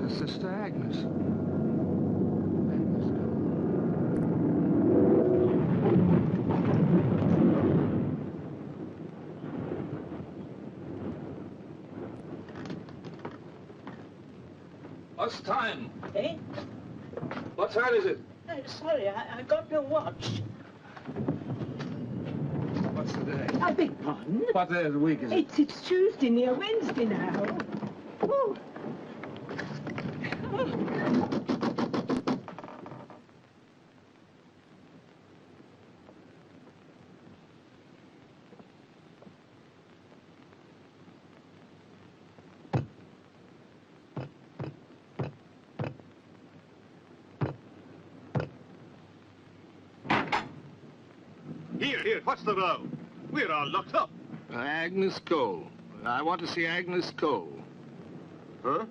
Sister Agnes. What's time? Eh? What time is it? Sorry, I got no watch. What's the day? I beg pardon? What day of the week is it? It's Tuesday near Wednesday now. Oh. Here, what's the row? We're all locked up. Agnes Cole. I want to see Agnes Cole. Huh?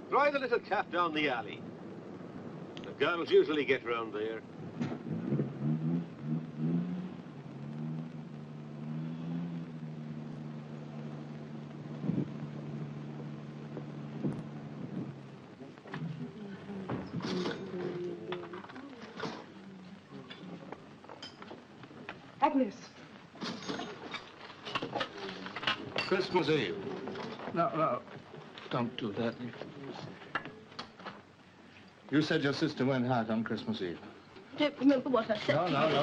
Try the little cap down the alley. The girls usually get round there. Agnes. Christmas Eve. No, don't do that. You said your sister went out on Christmas Eve. Don't remember what I said. No.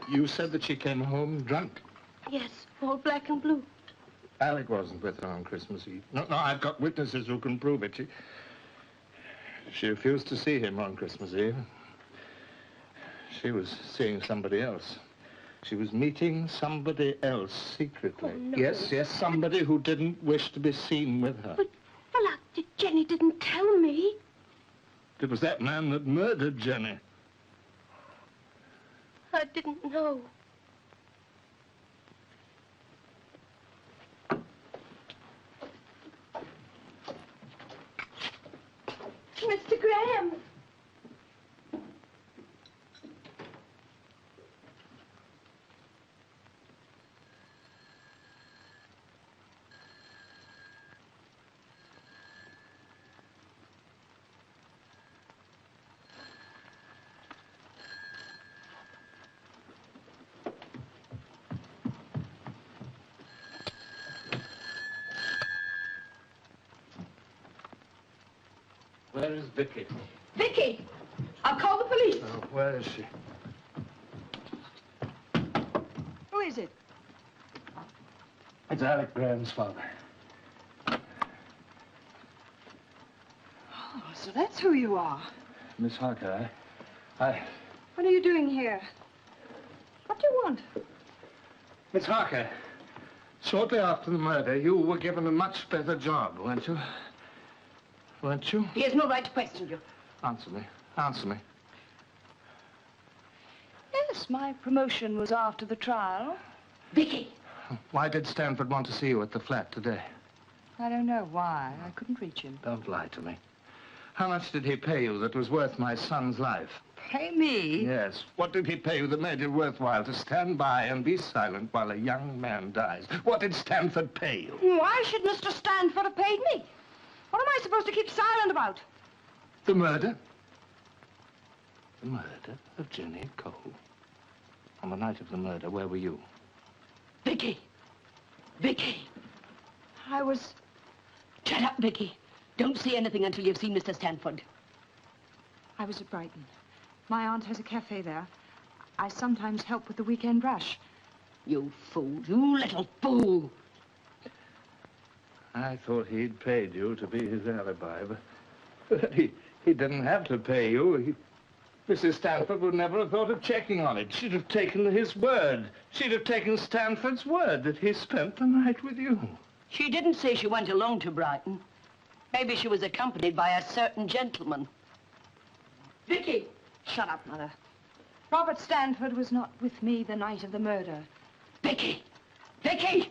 You said that she came home drunk. Yes, all black and blue. Alec wasn't with her on Christmas Eve. No, I've got witnesses who can prove it. She refused to see him on Christmas Eve. She was seeing somebody else. She was meeting somebody else secretly. Oh, no. Yes, somebody who didn't wish to be seen with her. But Jenny didn't tell me. It was that man that murdered Jenny. I didn't know. Mr. Graham. Where is Vicky? Vicky! I'll call the police. Oh, where is she? Who is it? It's Alec Graham's father. Oh, so that's who you are. Miss Harker, I... What are you doing here? What do you want? Miss Harker, shortly after the murder, you were given a much better job, weren't you? Weren't you? He has no right to question you. Answer me. Answer me. Yes, my promotion was after the trial. Vicky! Why did Stanford want to see you at the flat today? I don't know why. I couldn't reach him. Don't lie to me. How much did he pay you that was worth my son's life? Pay me? Yes. What did he pay you that made it worthwhile to stand by and be silent while a young man dies? What did Stanford pay you? Why should Mr. Stanford have paid me? What am I supposed to keep silent about? The murder? The murder of Jenny Cole. On the night of the murder, where were you? Vicky! Vicky! I was... Shut up, Vicky. Don't say anything until you've seen Mr. Stanford. I was at Brighton. My aunt has a cafe there. I sometimes help with the weekend rush. You fool. You little fool. I thought he'd paid you to be his alibi, but he didn't have to pay you. Mrs. Stanford would never have thought of checking on it. She'd have taken his word. She'd have taken Stanford's word that he spent the night with you. She didn't say she went alone to Brighton. Maybe she was accompanied by a certain gentleman. Vicky! Shut up, Mother. Robert Stanford was not with me the night of the murder. Vicky! Vicky!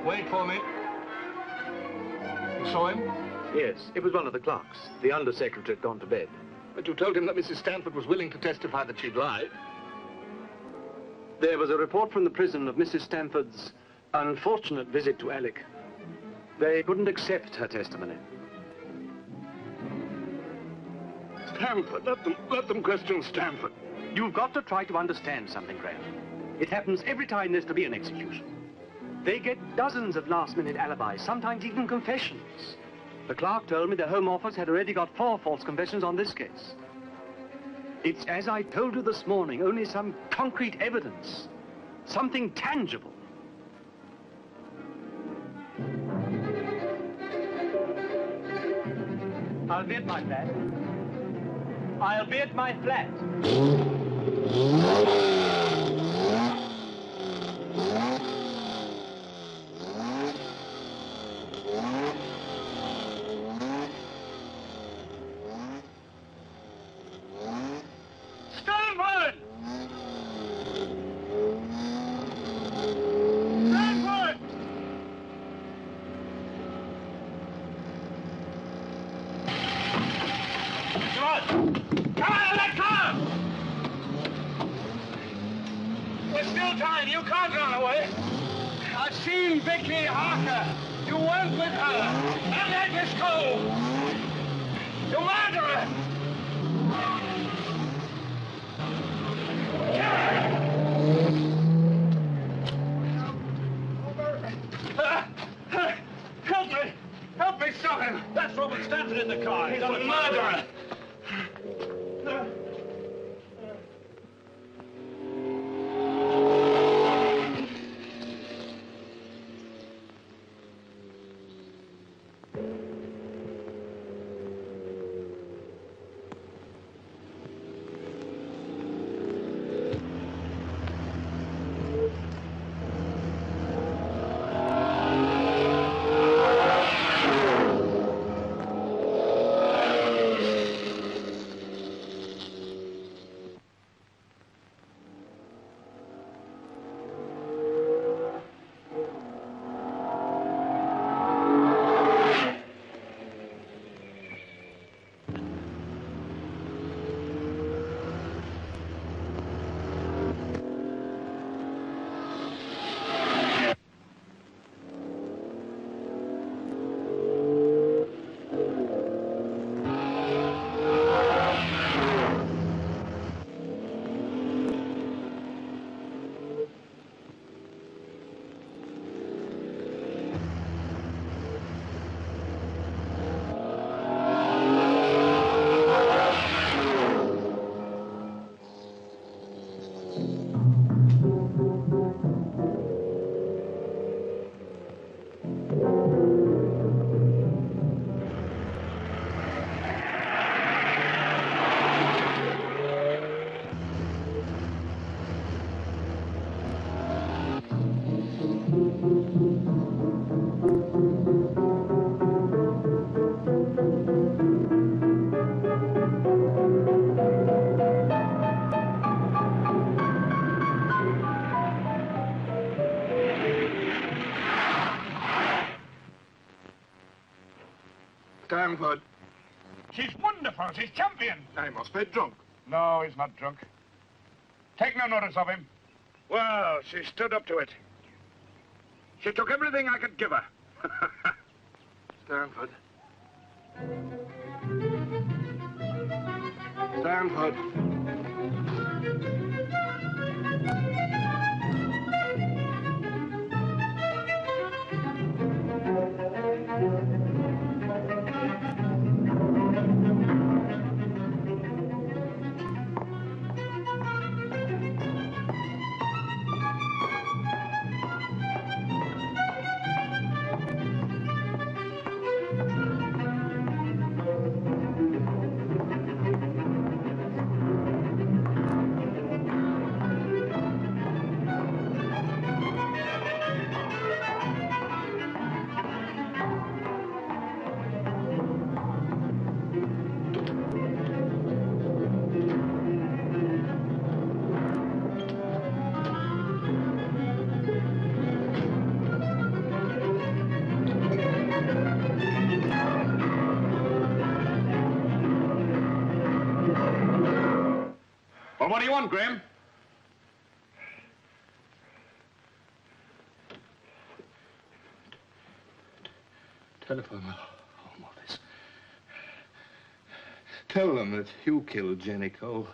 Wait for me. You saw him? Yes, it was one of the clerks. The undersecretary had gone to bed. But you told him that Mrs. Stanford was willing to testify that she'd lied. There was a report from the prison of Mrs. Stanford's unfortunate visit to Alec. They couldn't accept her testimony. Stanford, let them question Stanford. You've got to try to understand something, Graham. It happens every time there's to be an execution. They get dozens of last-minute alibis, sometimes even confessions. The clerk told me the Home Office had already got 4 false confessions on this case. It's as I told you this morning, only some concrete evidence, something tangible. I'll be at my flat. I'll be at my flat. Stanford! Stanford! Come on! Come on, let go! There's still time. You can't run away. I've seen Vicky Harker. You weren't with her. And let this go! You murderer! Help me! Help me stop him! That's Robert Stanford in the car. He's a murderer! Stanford. She's wonderful. She's champion. He must be drunk. No, he's not drunk. Take no notice of him. Well, she stood up to it. She took everything I could give her. Stanford. Stanford. Well, what do you want, Graham? Telephone home office. Tell them that you killed Jenny Cole.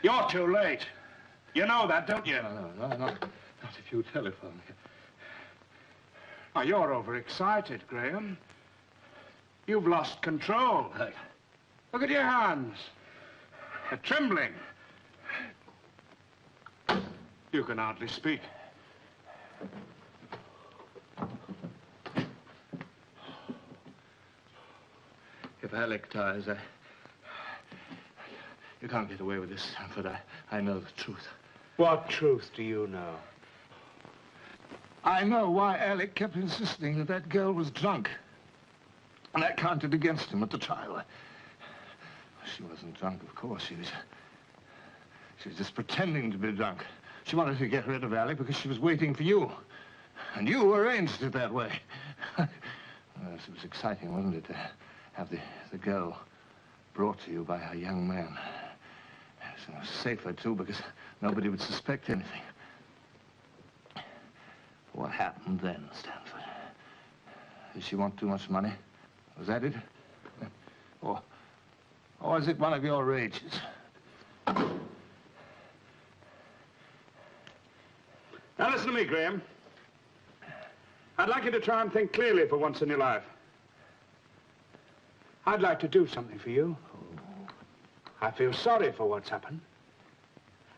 You're too late. You know that, don't you? No, not if you telephone. Oh, you're overexcited, Graham. You've lost control. Look at your hands. They're trembling. You can hardly speak. If Alec dies, you can't get away with this, Stanford. I know the truth. What truth do you know? I know why Alec kept insisting that that girl was drunk. And that counted against him at the trial. She wasn't drunk, of course. She was just pretending to be drunk. She wanted to get rid of Alec because she was waiting for you. And you arranged it that way. Well, it was exciting, wasn't it, to have the girl brought to you by a young man. It was safer, too, because nobody would suspect anything. What happened then, Stanford? Did she want too much money? Was that it? Or was it one of your rages? Now, listen to me, Graham. I'd like you to try and think clearly for once in your life. I'd like to do something for you. I feel sorry for what's happened.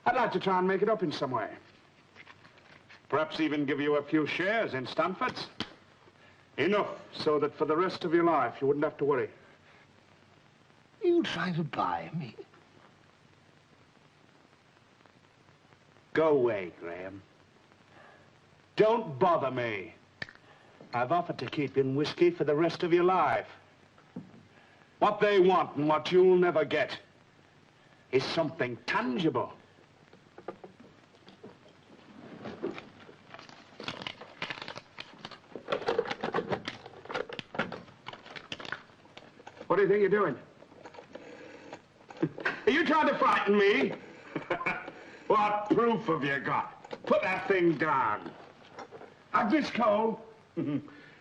I'd like to try and make it up in some way. Perhaps even give you a few shares in Stanford's. Enough so that for the rest of your life you wouldn't have to worry. Are you trying to buy me? Go away, Graham. Don't bother me. I've offered to keep you in whiskey for the rest of your life. What they want and what you'll never get is something tangible. What do you think you're doing? Are you trying to frighten me? What proof have you got? Put that thing down. Agnes Cole?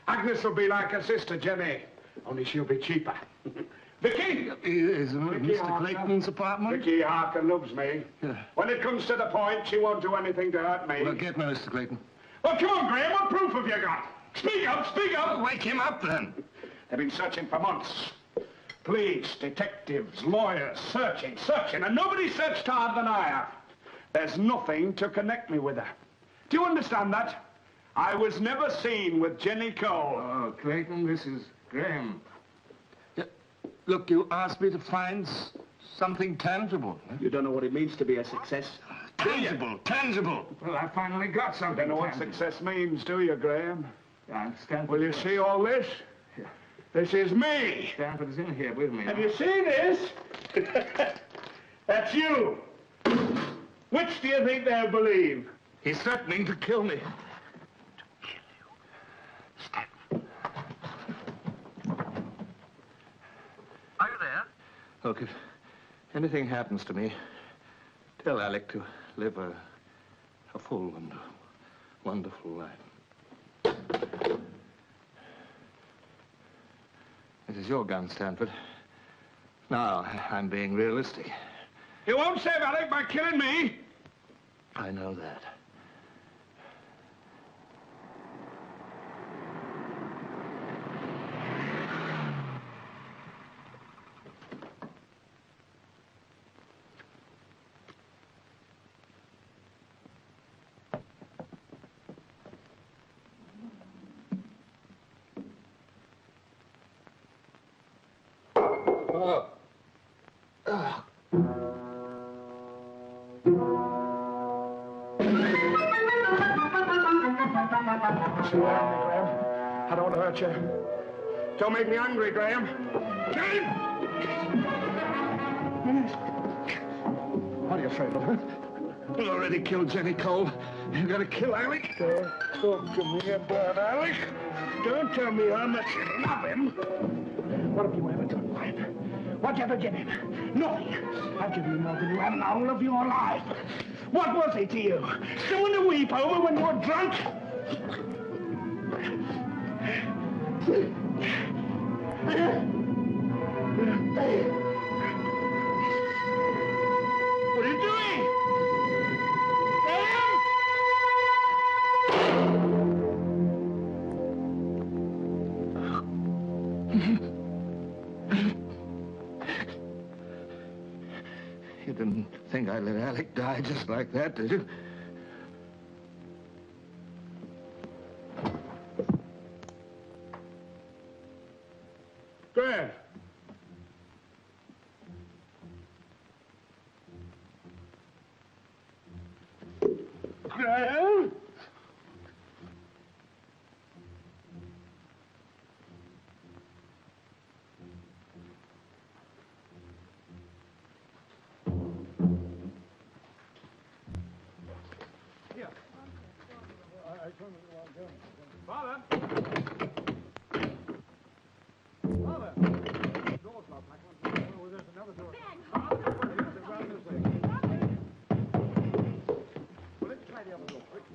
Agnes will be like her sister, Jenny. Only she'll be cheaper. Vicky! Is Mr. Clayton's apartment? Vicky Harker loves me. Yeah. When it comes to the point, she won't do anything to hurt me. Well, get me, Mr. Clayton. Well, come on, Graham. What proof have you got? Speak up, speak up. Well, wake him up, then. They've been searching for months. Police, detectives, lawyers, searching, and nobody searched harder than I have. There's nothing to connect me with her. Do you understand that? I was never seen with Jenny Cole. Oh, Clayton, this is Graham. Look, you asked me to find something tangible. You don't know what it means to be a success. Tangible. Well, I finally got something. Don't know what success means, do you, Graham? I understand. Will you see all this? Yeah. This is me. Stanford is in here with me. Have you seen this? That's you. Which do you think they'll believe? He's threatening to kill me. Look, if anything happens to me, tell Alec to live a full and wonderful life. This is your gun, Stanford. Now, I'm being realistic. You won't save Alec by killing me. I know that. I don't want to hurt you. Don't make me angry, Graham. Graham! What are you afraid of, huh? You already killed Jenny Cole. You gotta kill Alec. Don't talk to me about Alec. Don't tell me how much you love him. What have you ever done, Graham? What have you ever given him? Nothing. I've given you more than you have in the whole of your life. What was he to you? Someone to weep over when you were drunk? What are you doing? Graham! You didn't think I'd let Alec die just like that, did you? Graham! Graham! Father! Father! The door's locked. Oh, there's another door. Around this way. Well, let's try the other door. Quick.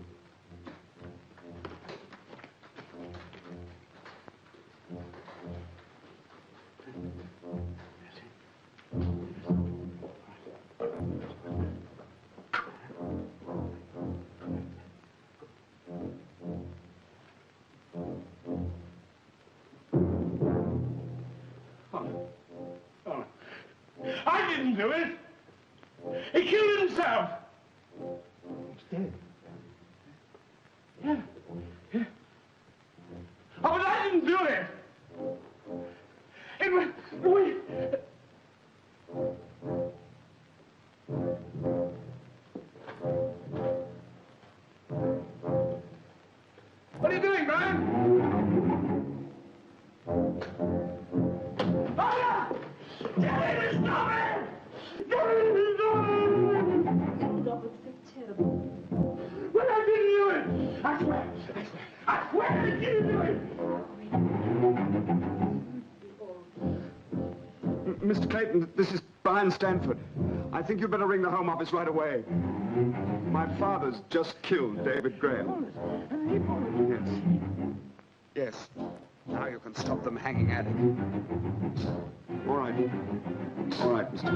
I didn't do it. He killed himself. He's dead. Yeah. Yeah. Oh, but I didn't do it. It was... What are you doing, Brian? Father! Jerry, stop it! Jerry, stop it! That was so terrible. Well, I didn't do it! I swear! I swear I didn't do it! Mr. Clayton, this is Brian Stanford. I think you'd better ring the Home Office right away. My father's just killed David Graham. Yes. Yes. Now you can stop them hanging at him. All right. All right, Mr.